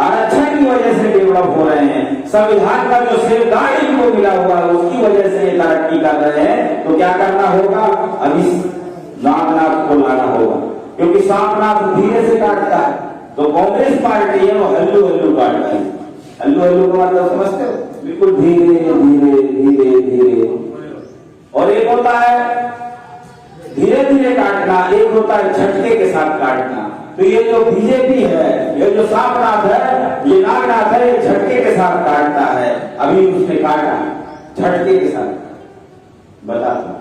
आरक्षण की वजह से डेवलप हो रहे हैं, संविधान का जो सेफगार्ड इनको मिला हुआ है उसकी वजह से ये तरक्की कर रहे हैं। तो क्या करना होगा, अब इस नागनाथ को लाना होगा। क्योंकि सांपनाथ धीरे से काटता है, तो कांग्रेस पार्टी है वो हल्लू हल्लू काटती है। हल्लू हल्लू का मतलब समझते हो? बिल्कुल धीरे धीरे धीरे धीरे। और एक होता है धीरे धीरे काटना, एक होता है झटके के साथ काटना। तो ये जो बीजेपी है, ये जो सांपनाथ है, ये नागनाथ है, ये झटके के साथ काटता है। अभी उसने काटा झटके के साथ। बताता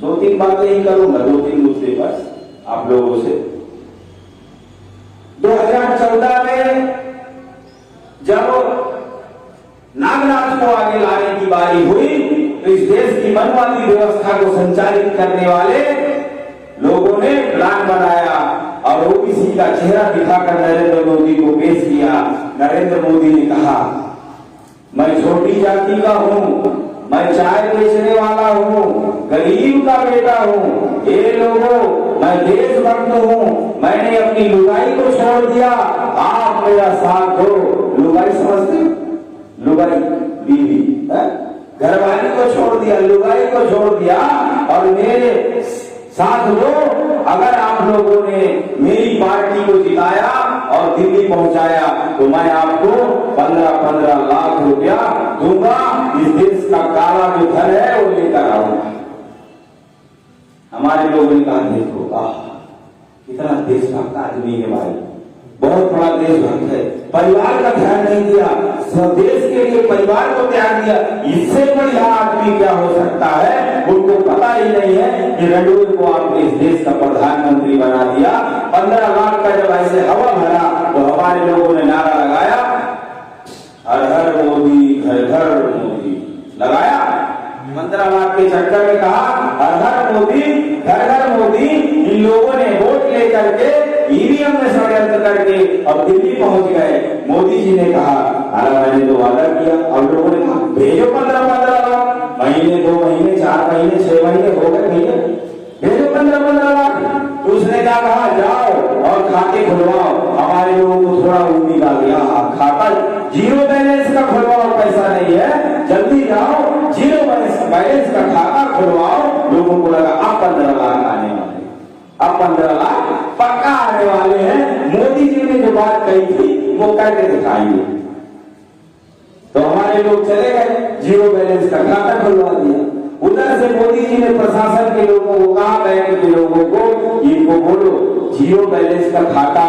2-3 बातें ही करूंगा, 2-3 मुद्दे पर आप लोगों से। 2014 में जब नागनाथ को आगे लाने की बारी हुई तो इस देश की मनवादी व्यवस्था को संचालित करने वाले लोगों ने प्लान बनाया और ओबीसी का चेहरा दिखाकर नरेंद्र मोदी को पेश किया। नरेंद्र मोदी ने कहा, मैं छोटी जाति का हूं, मैं चाय बेचने वाला हूं, गरीब का बेटा हूं, ये लोगों मैं देशभक्त हूं, मैंने अपनी लुगाई को छोड़ दिया, आप मेरा साथ दो। लुगाई समझते? लुगाई बीवी, घरवाली को छोड़ दिया, लुगाई को छोड़ दिया और मेरे साथ दो। अगर आप लोगों ने मेरी पार्टी को जिताया और दिल्ली पहुंचाया तो मैं आपको 15-15 लाख रुपया दूंगा। इस देश का काला जो धन है वो लेकर आऊंगा। हमारे लोगों ने कहा, देखो कितना देशभक्त आदमी है भाई, बहुत बड़ा देशभक्त है, परिवार का ध्यान नहीं दिया, स्वदेश के लिए परिवार को त्याग दिया। इससे बढ़िया आदमी क्या हो सकता है? उनको पता ही नहीं है कि रणवीर को आपने इस देश का प्रधानमंत्री बना दिया। 15 लाख का जब ऐसे हवा भरा तो हमारे लोगों ने नारा लगाया, हर हर मोदी घर घर मोदी। लगाया 15 लाख के चक्कर में कहा हर हर मोदी घर घर मोदी। इन लोगों ने वोट लेकर के ईवीएम में षड्यंत्र करके अब दिल्ली पहुंच गए। मोदी जी ने कहा, अरे मैंने तो वादा किया। अब लोगों ने कहा भेजो 15-15 लाख, महीने 2 महीने 4 महीने 6 महीने हो गए भैया, भेजो 15-15 लाख। तो उसने क्या कहा, जाओ और खाते खुलवाओ। हमारे लोगों को थोड़ा उम्मीद आ गया, खाता जीरो बैलेंस का खुलवाओ, पैसा नहीं है, जल्दी जाओ जीरो बैलेंस का खाता खुलवाओ। लोगों को लगा अब 15 लाख आने वाले, अब 15 लाख पक्का आने वाले हैं। मोदी जी ने जो बात कही थी वो करके दिखाएंगे। तो हमारे लोग चले गए, जीरो बैलेंस का खाता खुलवा दिया। उधर से मोदी जी ने प्रशासन के लोगों को कहा, बैंक के लोगों को, इनको बोलो जीरो बैलेंस का खाता,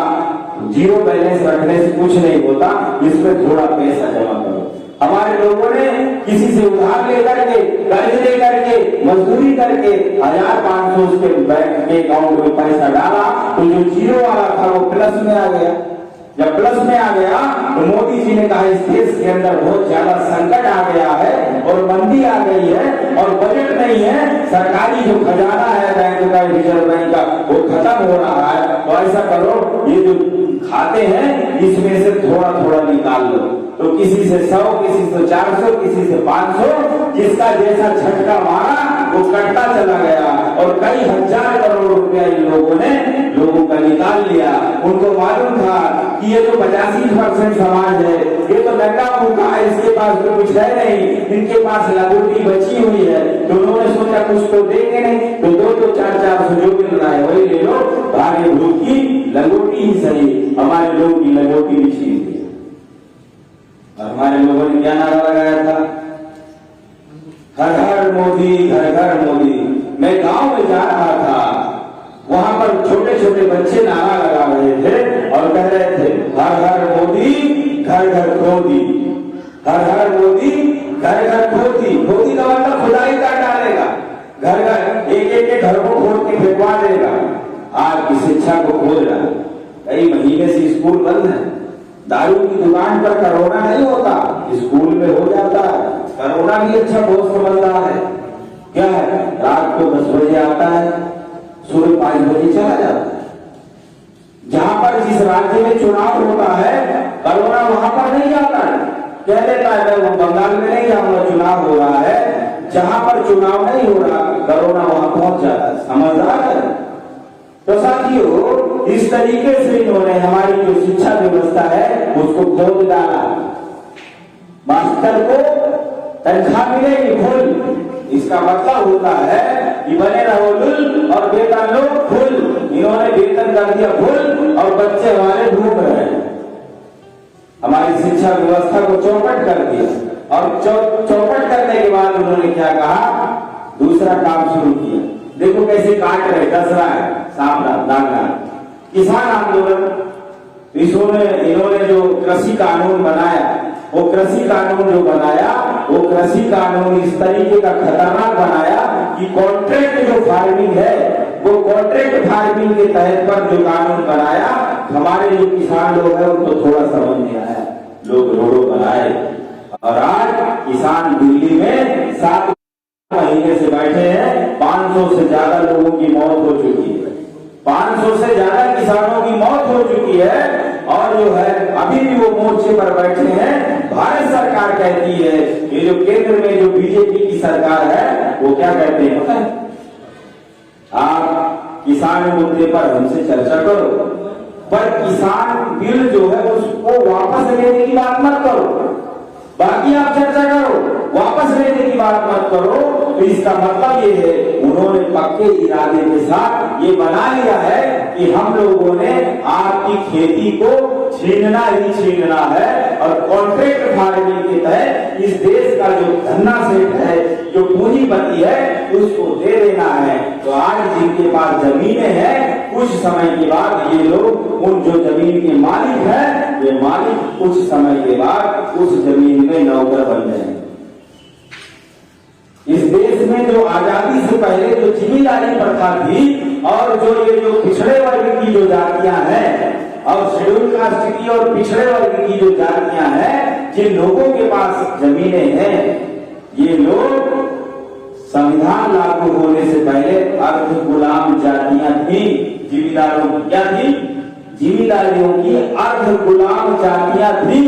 जीरो बैलेंस रखने से कुछ नहीं होता, इसमें थोड़ा पैसा जमा करो। हमारे लोगों ने किसी से उधार लेकर के, कर्ज लेकर के, मजदूरी करके 1500 उसके बैंक के अकाउंट में पैसा डाला तो जो जीरो वाला था वो प्लस में आ गया। जब प्लस में आ गया तो मोदी जी ने कहा, इस देश के अंदर बहुत ज्यादा संकट आ गया है और मंदी आ गई है और बजट नहीं है, सरकारी जो खजाना है बैंक का, रिजर्व बैंक का, वो खत्म हो रहा है। तो ऐसा करो, ये जो खाते हैं इसमें से थोड़ा थोड़ा निकाल लो। तो किसी से 100, किसी से 400, किसी से 500, जिसका जैसा झटका मारा वो कटता चला गया और कई हजार करोड़ रुपया इन लोगों ने लोगों का निकाल लिया। उनको मालूम था कि ये तो 85% समाज है, ये तो नंगा भूखा है, इसके पास तो कुछ है नहीं, इनके पास लंगोटी बची हुई है। तो उन्होंने सोचा कुछ तो देंगे नहीं, तो 2-400 जो मिल रहा है वही ले लो, भागे भूख की लंगोटी ही सही। हमारे लोगों की लंगोटी भी छीन दी और हमारे लोगों ने क्या नारा लगाया था, हर हर मोदी घर घर मोदी। मैं गांव में जा रहा था, वहां पर छोटे छोटे बच्चे नारा लगा रहे थे और कह रहे थे, हर हर मोदी घर घर खोदी, हर हर मोदी घर घर खोदी। खोदी का मतलब खुदाई कर डालेगा, घर घर एक एक घर को खोद के फेंकवा देगा। आज की शिक्षा को खोद रहा है, कई महीने से स्कूल बंद है। दारू की दुकान पर कोरोना नहीं होता, स्कूल में हो जाता है। कोरोना भी अच्छा बहुत समझदार है, क्या है, रात को 10 बजे आता है, सुबह 5 बजे चला जाता है। जहां पर जिस राज्य में चुनाव होता है कोरोना वहां पर नहीं जाता है, कह देता है मैं बंगाल में नहीं जाऊंगा, चुनाव हो रहा है। जहां पर चुनाव नहीं हो रहा कोरोना वहां पहुंच जाता है, समझदार है। तो साथियों, इस तरीके से इन्होंने हमारी जो शिक्षा व्यवस्था है उसको खोद डाला। मास्टर को तनख्वाह मिलेगी फुल, इसका मतलब होता है कि बने रहो लुल और वेतन लो फुल। इन्होंने वेतन कर दिया फुल और बच्चे हमारे घूम रहे हैं। हमारी शिक्षा व्यवस्था को चौपट कर दिया और चौपट करने के बाद उन्होंने क्या कहा, दूसरा काम शुरू किया। देखो कैसे काट रहे, डस रहा है, सांप दागना। किसान आंदोलन, इन्होंने जो कृषि कानून बनाया, वो कृषि कानून जो बनाया, वो कृषि कानून इस तरीके का खतरनाक बनाया कि कॉन्ट्रैक्ट जो फार्मिंग है, वो कॉन्ट्रैक्ट फार्मिंग के तहत पर जो कानून बनाया, हमारे जो किसान लोग हैं उनको थोड़ा समझ नहीं आया, लोग रोड बनाए। और आज किसान दिल्ली में 7 महीने से बैठे हैं, 500 से ज्यादा लोगों की मौत हो चुकी है, 500 से ज्यादा किसानों की मौत हो चुकी है। और जो है अभी भी वो मोर्चे पर बैठे हैं। भारत सरकार कहती है, ये जो केंद्र में जो बीजेपी की सरकार है, वो क्या कहते हैं पता है, आप किसान मुद्दे पर हमसे चर्चा करो, पर किसान बिल जो है उसको वापस लेने की बात मत करो। बाकी आप चर्चा करो, वापस लेने की बात मत करो। तो इसका मतलब ये है, उन्होंने पक्के इरादे के साथ ये बना लिया है कि हम लोगों ने आपकी खेती को छीनना ही छीनना है और कॉन्ट्रैक्ट फार्मिंग के तहत इस देश का जो धन्ना सेठ है, जो पूंजीपति है, उसको दे देना है। तो आज जिनके पास जमीनें हैं, कुछ समय के बाद ये लोग उन जो जमीन के मालिक हैं, ये मालिक कुछ समय के बाद उस जमीन में नौकर बन जाएंगे। इस देश में जो आजादी से पहले जो जिम्मेदारी प्रथा थी और जो पिछड़े वर्ग की जो जातियां हैं और शेड्यूल कास्ट की और पिछड़े वर्ग की जो जातियां हैं, जिन लोगों के पास जमीनें हैं, ये लोग संविधान लागू होने से पहले अर्ध गुलाम जातियां थी। जिम्मेदारों की क्या थी, जिम्मेदारियों की अर्ध गुलाम जातियां थी,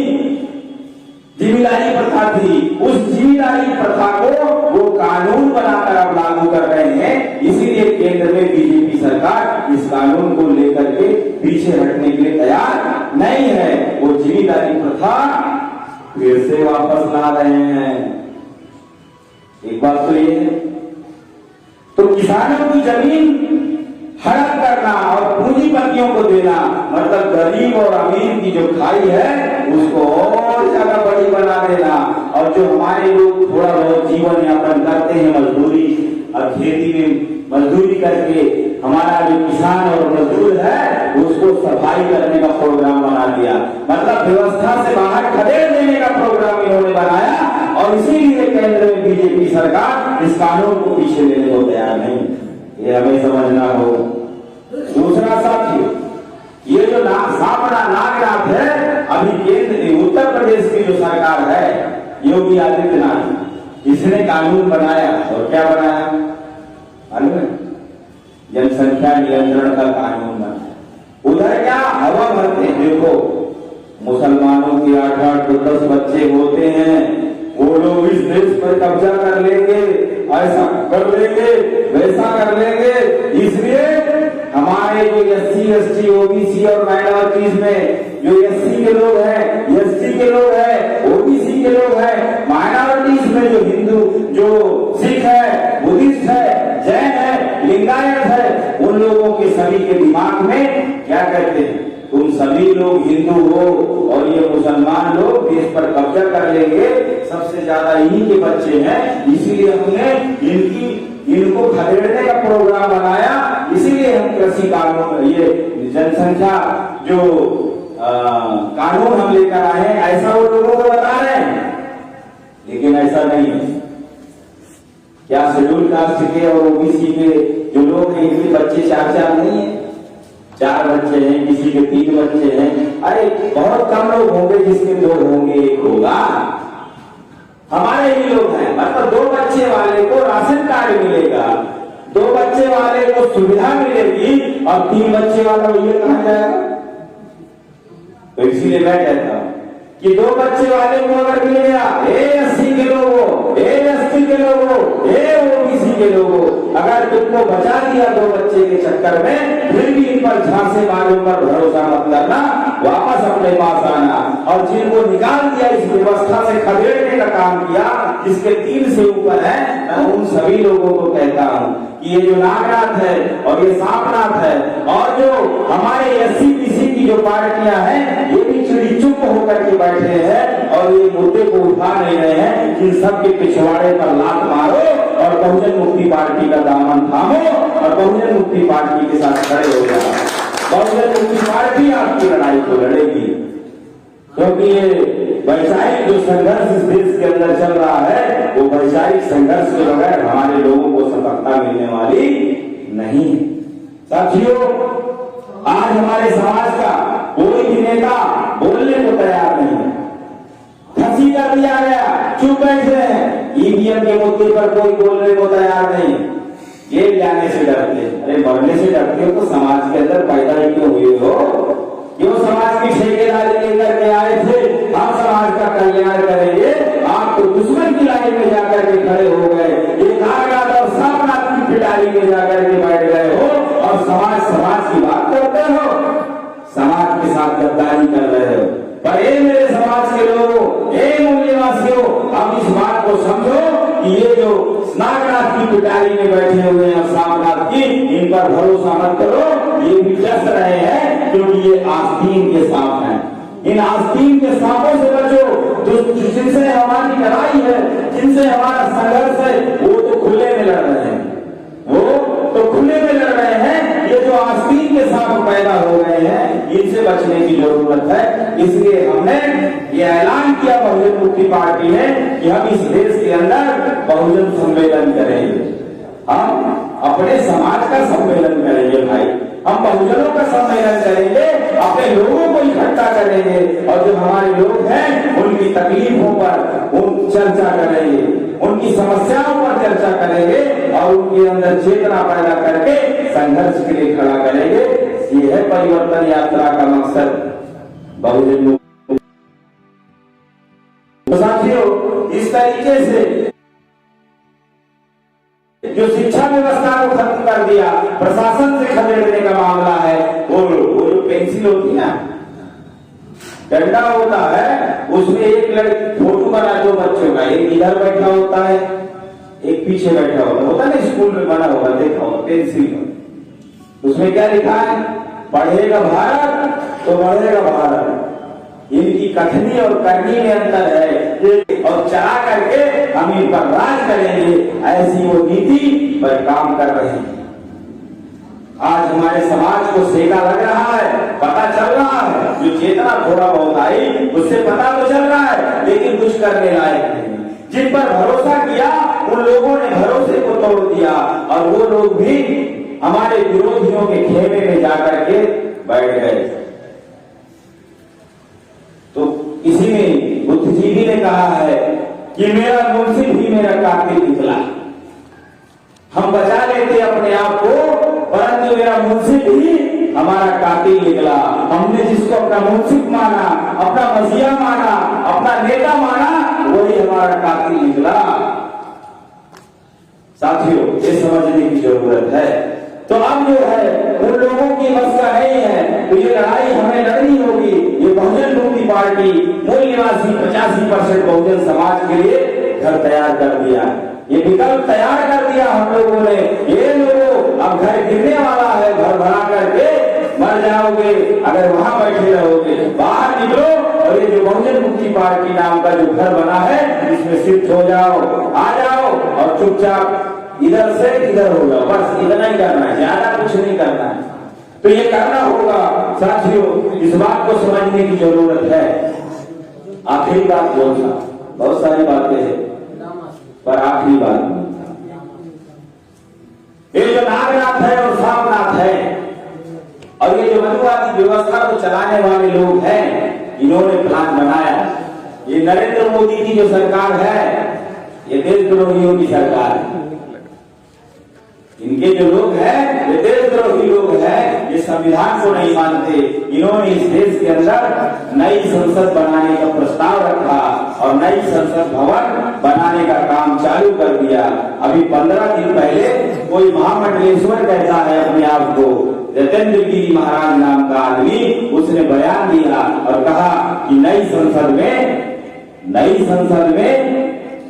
जिम्मेदारी प्रथा थी। उस जिम्मेदारी प्रथा को वो कानून बनाकर अब लागू कर रहे हैं। इसीलिए केंद्र में बीजेपी सरकार इस कानून को लेकर के पीछे हटने के लिए तैयार नहीं है। वो जिम्मेदारी प्रथा फिर से वापस ला रहे हैं। एक बात तो ये है, तो किसानों की जमीन हड़प करना और पूंजीपतियों को देना, मतलब गरीब और अमीर की जो खाई है उसको और ज्यादा बड़ी बना देना। और जो हमारे लोग थोड़ा बहुत जीवन यापन करते हैं मजदूरी और खेती में मजदूरी करके, हमारा जो किसान और मजदूर है उसको सफाई करने का प्रोग्राम बना दिया, मतलब व्यवस्था से बाहर खदेड़ देने का प्रोग्राम इन्होंने बनाया। और इसीलिए केंद्र में बीजेपी सरकार इस कानून को पीछे लेने को तैयार नहीं, ये हमें समझना हो। दूसरा साथियों, ये जो सापड़ा नागनाथ है, अभी केंद्र उत्तर प्रदेश की जो सरकार है, योगी आदित्यनाथ, इसने कानून बनाया। और क्या बनाया मालूम है? जनसंख्या नियंत्रण का कानून बनाया। उधर क्या हवा भरते, देखो मुसलमानों के 8-8 तो 10 बच्चे होते हैं, वो लोग इस देश पर कब्जा कर लेंगे, ऐसा कर लेंगे, वैसा कर लेंगे। इसलिए हमारे जो SC, ST, OBC और माइनॉरिटीज में जो SC के लोग हैं, ST के लोग हैं, OBC के लोग हैं, माइनॉरिटीज में जो हिंदू, जो सिख है, बुद्धिस्ट है, जैन है, लिंगायत है, उन लोगों के सभी के दिमाग में क्या कहते हैं, तुम सभी लोग हिंदू हो और ये मुसलमान लोग देश पर कब्जा कर लेंगे, सबसे ज्यादा इन्हीं के बच्चे हैं, इसीलिए हमने इनको खदेड़ने का प्रोग्राम बनाया। इसीलिए हम कृषि कानून, ये जनसंख्या जो कानून हम लेकर आए हैं, ऐसा वो लोगों को बता रहे हैं, लेकिन ऐसा नहीं है। क्या शेड्यूल कास्ट के और OBC के जो लोग हैं, इनके बच्चे 4 नहीं है, 4 बच्चे हैं, किसी के 3 बच्चे हैं। अरे बहुत कम लोग होंगे जिसके 2 होंगे, 1 होगा। हमारे ही लोग हैं, मतलब 2 बच्चे वाले को राशन कार्ड मिलेगा, 2 बच्चे वाले को सुविधा मिलेगी और 3 बच्चे वाला ये कहां जाएगा? तो इसीलिए मैं कहता हूं कि 2 बच्चे वाले को अगर मिल गया, SC के लोगों, ST के लोगों, OBC के लोगों, अगर खुद को बचा दिया 2 बच्चे के चक्कर में, फिर भी इन पर झांसेबाजों पर भरोसा मत करना, वापस अपने पास आना। और जिनको निकाल दिया, इस व्यवस्था से खदेड़ने का काम किया, जिसके 3 से ऊपर है, मैं उन सभी लोगों को कहता हूं कि ये जो नागनाथ है और ये सांपनाथ है और जो हमारे SC-PC की जो पार्टियां हैं, ये भी चिड़ी चुप होकर के बैठे हैं और ये मुद्दे को उठा नहीं रहे हैं। इन सबके पिछवाड़े पर लात मारो और बहुजन मुक्ति पार्टी का दामन थामो और बहुजन मुक्ति पार्टी के साथ खड़े हो जाओ। बहुजन मुक्ति पार्टी आपकी लड़ाई को लड़ेगी, क्योंकि ये वैचारिक जो संघर्ष इस देश के अंदर चल रहा है, वो वैचारिक संघर्ष के बगैर हमारे लोगों को सफलता मिलने वाली नहीं है। साथियों, आज हमारे समाज का कोई भी नेता बोलने को तैयार नहीं है, फांसी कर दिया गया, चुप बैठे हैं। ईवीएम के मुद्दे पर कोई बोलने को तैयार नहीं, जेल जाने से डरते। अरे मरने से डरते हो तो समाज के अंदर पैदा ही क्यों हुए हो? क्यों समाज की ठेकेदारी लेकर के आए थे? हम समाज का कल्याण करेंगे, आप तो दुश्मन की लाइन में जाकर के खड़े हो गए, एक नागनाथ और सांपनाथ की पिटारी में जाकर के बैठ गए हो और समाज की बात करते हो, समाज के साथ गद्दारी कर रहे हो। पर ये मेरे समाज के लोगों, ये मूल निवासियों, अब इस बात को समझो कि ये जो नागनाथ की पिटारी में बैठे हुए हैं और सांपनाथ की, इन पर भरोसा मत करो, ये भी डस रहे हैं क्योंकि ये आस्तीन के सांप हैं। इन आस्तीन के सांपों से बचो, जिनसे हमारी लड़ाई है, जिनसे हमारा संघर्ष है, वो तो खुले में लड़ रहे हैं, वो तो खुले में लड़ रहे हैं। ये जो आस्तीन के सांप पैदा हो गए हैं, इनसे बचने की जरूरत है। इसलिए हमने ये ऐलान किया बहुजन मुक्ति पार्टी ने कि हम इस देश के अंदर बहुजन सम्मेलन करेंगे, हम अपने समाज का सम्मेलन करेंगे भाई, हम बहुजनों का सम्मेलन करेंगे, अपने लोगों को इकट्ठा करेंगे और जो हमारे लोग हैं उनकी तकलीफों पर उन चर्चा करेंगे, उनकी समस्याओं पर चर्चा करेंगे और उनके अंदर चेतना पैदा करके संघर्ष के लिए खड़ा करेंगे। ये है परिवर्तन यात्रा का मकसद, बहुजन मुक्ति। तो साथियों, इस तरीके से जो शिक्षा व्यवस्था को खत्म कर दिया, प्रशासन से खदेड़ने का मामला है, वो जो पेंसिल होती है ना, डंडा होता है, उसमें एक लड़की फोटो बना 2 बच्चों का, एक इधर बैठा होता है, एक पीछे बैठा होता है ना, स्कूल में बना होगा, देखा होगा पेंसिल। उसमें क्या लिखा है? पढ़ेगा भारत तो बढ़ेगा भारत। इनकी कथनी और करनी में अंतर है, और चला करके हम इन पर राज करेंगे, ऐसी वो नीति पर काम कर रहे हैं। आज हमारे समाज को सेका लग रहा है, पता चल रहा है, जो चेतना थोड़ा बहुत आई उससे पता तो चल रहा है, लेकिन कुछ करने लायक नहीं। जिन पर भरोसा किया उन लोगों ने भरोसे को तोड़ दिया और वो लोग भी हमारे विरोधियों के खेमे में जाकर के बैठ गए। तो इसी में बुद्धिजीवी ने कहा है कि मेरा मुंसिफ ही मेरा कातिल निकला। हम बचा लेते अपने आप को, परंतु मेरा मुंसिफ ही हमारा कातिल निकला। हमने जिसको अपना मुंसिफ माना, अपना मसीहा माना, अपना नेता माना, वही हमारा कातिल निकला। साथियों, ये समझने की जरूरत है। तो अब जो है उन लोगों की बस का नहीं है, तो ये लड़ाई हमें लड़नी होगी। ये बहुजन मुक्ति पार्टी मूल निवासी 85% बहुजन समाज के लिए घर तैयार कर दिया, ये विकल्प तैयार कर दिया हम लोगों ने। ये लोगों, अब घर गिरने वाला है, घर बना करके मर जाओगे अगर वहां बैठे रहोगे। बाहर निकलो और ये जो बहुजन मुक्ति पार्टी नाम का जो घर बना है, इसमें शिफ्ट हो जाओ, आ जाओ और चुपचाप इधर से इधर हो जाओ, बस इतना ही करना है, ज्यादा कुछ नहीं करना है। तो ये करना होगा साथियों, इस बात को समझने की जरूरत है। आखिरी बात बोलना, बहुत सारी बातें हैं पर आखिरी बात, ये जो नागनाथ है और सांपनाथ है और ये जो मनुवादी व्यवस्था को चलाने वाले लोग हैं, इन्होंने प्लान बनाया। ये नरेंद्र मोदी की जो सरकार है, ये देशद्रोहियों की सरकार है। इनके जो लोग हैं, ये देशद्रोही लोग हैं, ये संविधान को नहीं मानते, इन्होंने इस देश के अंदर नई संसद बनाने का प्रस्ताव रखा और नई संसद भवन बनाने का काम चालू कर दिया। अभी 15 दिन पहले कोई महामंडलेश्वर कहता है अपने आप को, जतेंद्र गिरी महाराज नाम का आदमी, उसने बयान दिया और कहा कि नई संसद में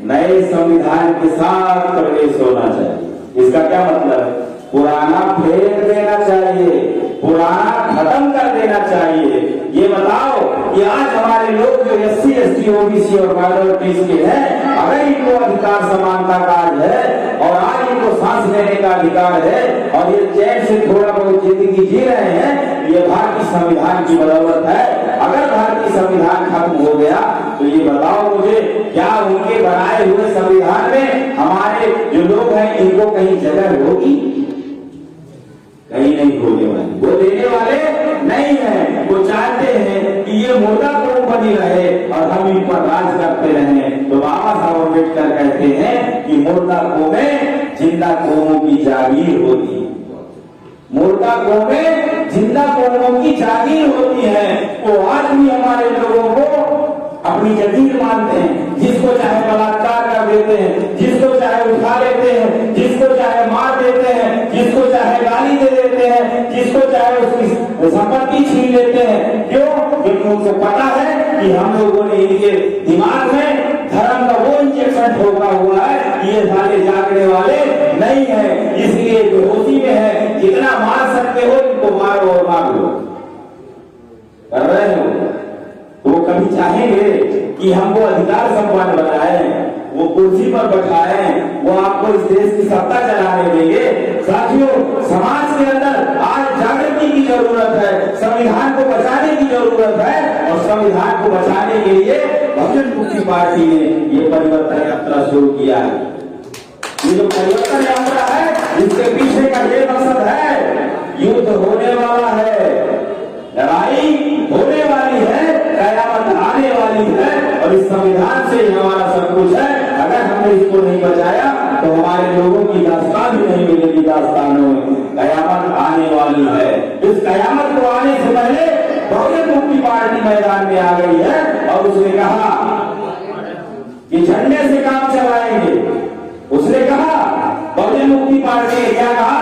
नए संविधान के साथ प्रवेश होना चाहिए। इसका क्या मतलब है? पुराना फेंक देना चाहिए, पुराना खत्म कर देना चाहिए। ये बताओ कि आज हमारे लोग जो SC, ST, OBC और माइनॉरिटीज के हैं, अगर इनको अधिकार समानता का आज है और आज इनको सांस लेने का अधिकार है और ये चैन से थोड़ा बहुत जिंदगी जी रहे हैं, ये भारतीय संविधान की बदौलत है। अगर भारतीय संविधान खत्म हो गया तो ये बताओ मुझे, क्या उनके बनाए हुए संविधान में हमारे जो लोग हैं इनको कहीं जगह होगी? कहीं नहीं होने वाली। वो देने वाले नहीं है। वो चाहते हैं कि ये मुर्दा कौम बनी रहे और हम इन पर राज करते रहें। तो बाबा साहब अम्बेडकर कहते हैं कि मुर्दा कौमें जिंदा कौमों की जागीर होती है। मुर्दा कौमें जिंदा कौमों की जागीर होती है। वो आज भी हमारे लोगों को अपनी जगीर मानते हैं। जिसको चाहे बलात्कार कर देते हैं, जिसको चाहे उठा लेते हैं, जिसको चाहे मार देते हैं, जिसको चाहे गाली दे देते हैं, जिसको चाहे उसकी संपत्ति छीन लेते हैं। क्यों? क्योंकि उनको पता है कि हम लोगों ने इनके दिमाग में धर्म का वो इंजेक्शन ठोका हुआ है कि ये साले जागने वाले नहीं है, इसलिए बेहोशी में है। जितना मार सकते हो इनको मारो और मार लो। कर रहे हो तो वो कभी चाहेंगे कि हमको अधिकार संपन्न बनाए, वो कुर्सी पर बैठाए, वो आपको इस देश की सत्ता चलाने देंगे? साथियों, समाज के अंदर आज जागृति की जरूरत है, संविधान को बचाने की जरूरत है और संविधान को बचाने के लिए बहुजन मुक्ति पार्टी ने ये परिवर्तन यात्रा शुरू किया है। ये जो परिवर्तन यात्रा है, इसके पीछे का ये मकसद है, युद्ध होने वाला है, लड़ाई होने वाली है, कयामत आने वाली है और इस संविधान से ही हमारा सब कुछ है। अगर हमने इसको नहीं बचाया तो हमारे लोगों की दास्तान भी नहीं मिलेगी। दास्तानों में कयामत आने वाली है। इस कयामत को आने से पहले बहुजन मुक्ति पार्टी मैदान में आ गई है और उसने कहा कि झंडे से काम चलाएंगे। उसने कहा, बहुजन मुक्ति पार्टी ने क्या कहा?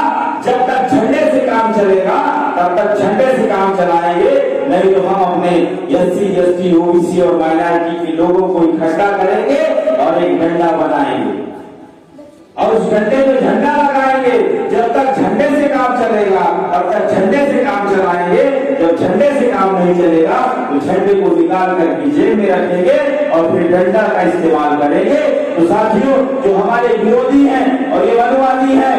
जब तक झंडे से काम चलेगा तब तक झंडे से काम चलाएंगे, नहीं तो हम अपने SC, ST, OBC और माइनॉरिटी के लोगों को इकट्ठा करेंगे और एक डंडा बनाएंगे और उस डंडे में झंडा लगाएंगे। जब तक झंडे से काम चलेगा तब तक झंडे से काम चलाएंगे। जब झंडे से काम नहीं चलेगा तो झंडे को निकाल कर जेब में रखेंगे और फिर डंडा का इस्तेमाल करेंगे। तो साथियों, जो हमारे विरोधी हैं और ये मनुवादी हैं,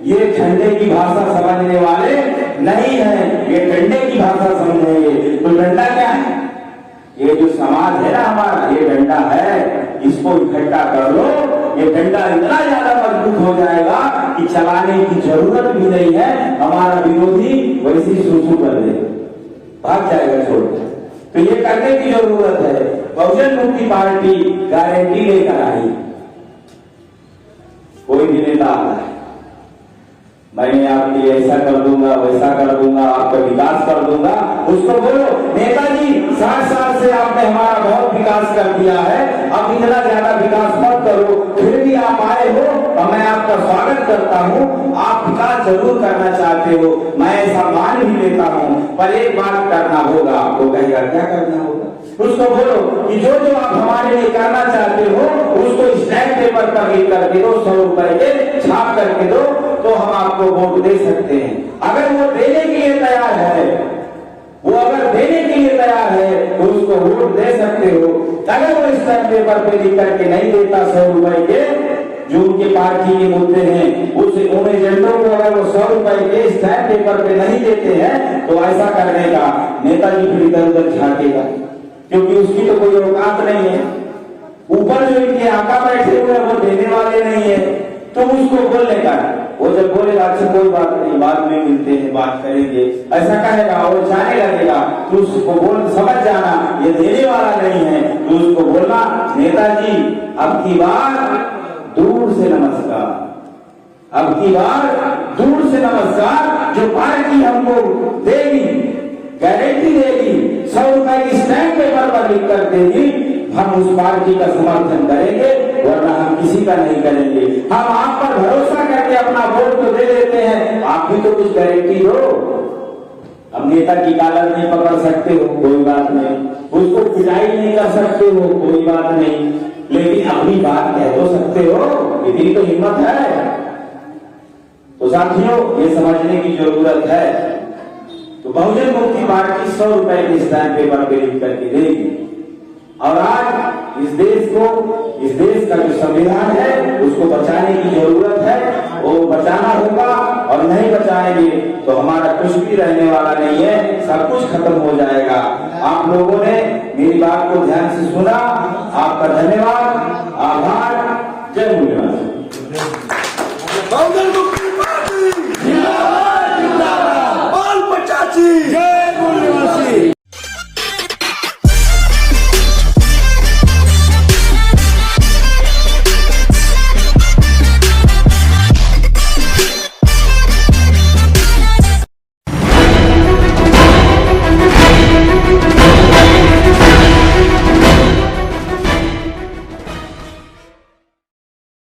ये झंडे की भाषा समझने वाले नहीं है, ये डंडे की भाषा समझेंगे। तो डंडा क्या है? ये जो समाज है ना हमारा, ये डंडा है, इसको इकट्ठा कर लो। ये डंडा इतना ज्यादा मजबूत हो जाएगा कि चलाने की जरूरत भी नहीं है। हमारा विरोधी वैसे ही सूसू कर देगा, भाग जाएगा छोड़कर। तो ये करने की जरूरत है। बहुजन मुक्ति पार्टी गारंटी लेकर आई। कोई भी नेता आता है, मैं आपके ऐसा कर दूंगा, वैसा कर दूंगा, आपका विकास कर दूंगा, उसको बोलो नेताजी 60 साल से आपने हमारा बहुत विकास कर दिया है, अब इतना ज्यादा विकास मत करो। फिर भी आप आए हो और मैं आपका स्वागत करता हूँ। आप विकास जरूर करना चाहते हो, मैं ऐसा मान भी लेता हूँ, पर एक बात करना होगा। आपको कहेगा क्या करना होगा? उसको बोलो कि जो जो आप हमारे लिए करना चाहते हो उसको स्टैम्प पेपर पर लिख करके दो, 100 रुपए के छाप करके दो, तो हम आपको वोट दे सकते हैं। अगर वो देने के लिए तैयार है, वो अगर देने के लिए तैयार है तो उसको वोट दे सकते हो। अगर वो स्टैम्प पेपर पे लिख करके नहीं देता 100 रुपए के, जो उनके पार्टी के मुद्दे हैं, उन एजेंडों को अगर वो 100 रुपए के स्टैम्प पेपर पे नहीं देते हैं तो ऐसा करने का नेताजी फिर इधर उधर झांकेगा, क्योंकि उसकी तो कोई औकात नहीं है। ऊपर जो इनके आका बैठे हुए वो देने वाले नहीं है, तो उसको बोलने का, वो जब बोलेगा अच्छा कोई बात नहीं, बाद में मिलते हैं, बात करेंगे, ऐसा कहेगा और जाने लगेगा, तो उसको बोल समझ जाना ये देने वाला नहीं है। तो उसको बोलना नेताजी अब की बार दूर से नमस्कार, अब की बार दूर से नमस्कार। जो पार्टी हमको देगी गारंटी देगी, 100 रुपए की स्टैंप पेपर पर लिख कर देगी, हम उस पार्टी का समर्थन करेंगे, वरना हम किसी का नहीं करेंगे। हम आप पर भरोसा करके अपना वोट तो दे देते हैं, आप भी तो कुछ गारंटी दो। अब नेता की कॉलर नहीं पकड़ सकते हो, कोई बात नहीं, उसको पिटाई नहीं कर सकते हो, कोई बात नहीं, लेकिन अपनी बात कह तो सकते हो, इतनी तो हिम्मत है। तो साथियों, ये समझने की जरूरत है। तो बहुजन मुक्ति पार्टी 100 रुपए के स्टैंप पेपर पे लिख करके देगी, और आज इस देश को, इस देश का जो संविधान है उसको बचाने की जरूरत है, वो बचाना होगा, और नहीं बचाएंगे तो हमारा कुछ भी रहने वाला नहीं है, सब कुछ खत्म हो जाएगा। आप लोगों ने मेरी बात को ध्यान से सुना, आपका धन्यवाद, आभार, जय मूल्यवान।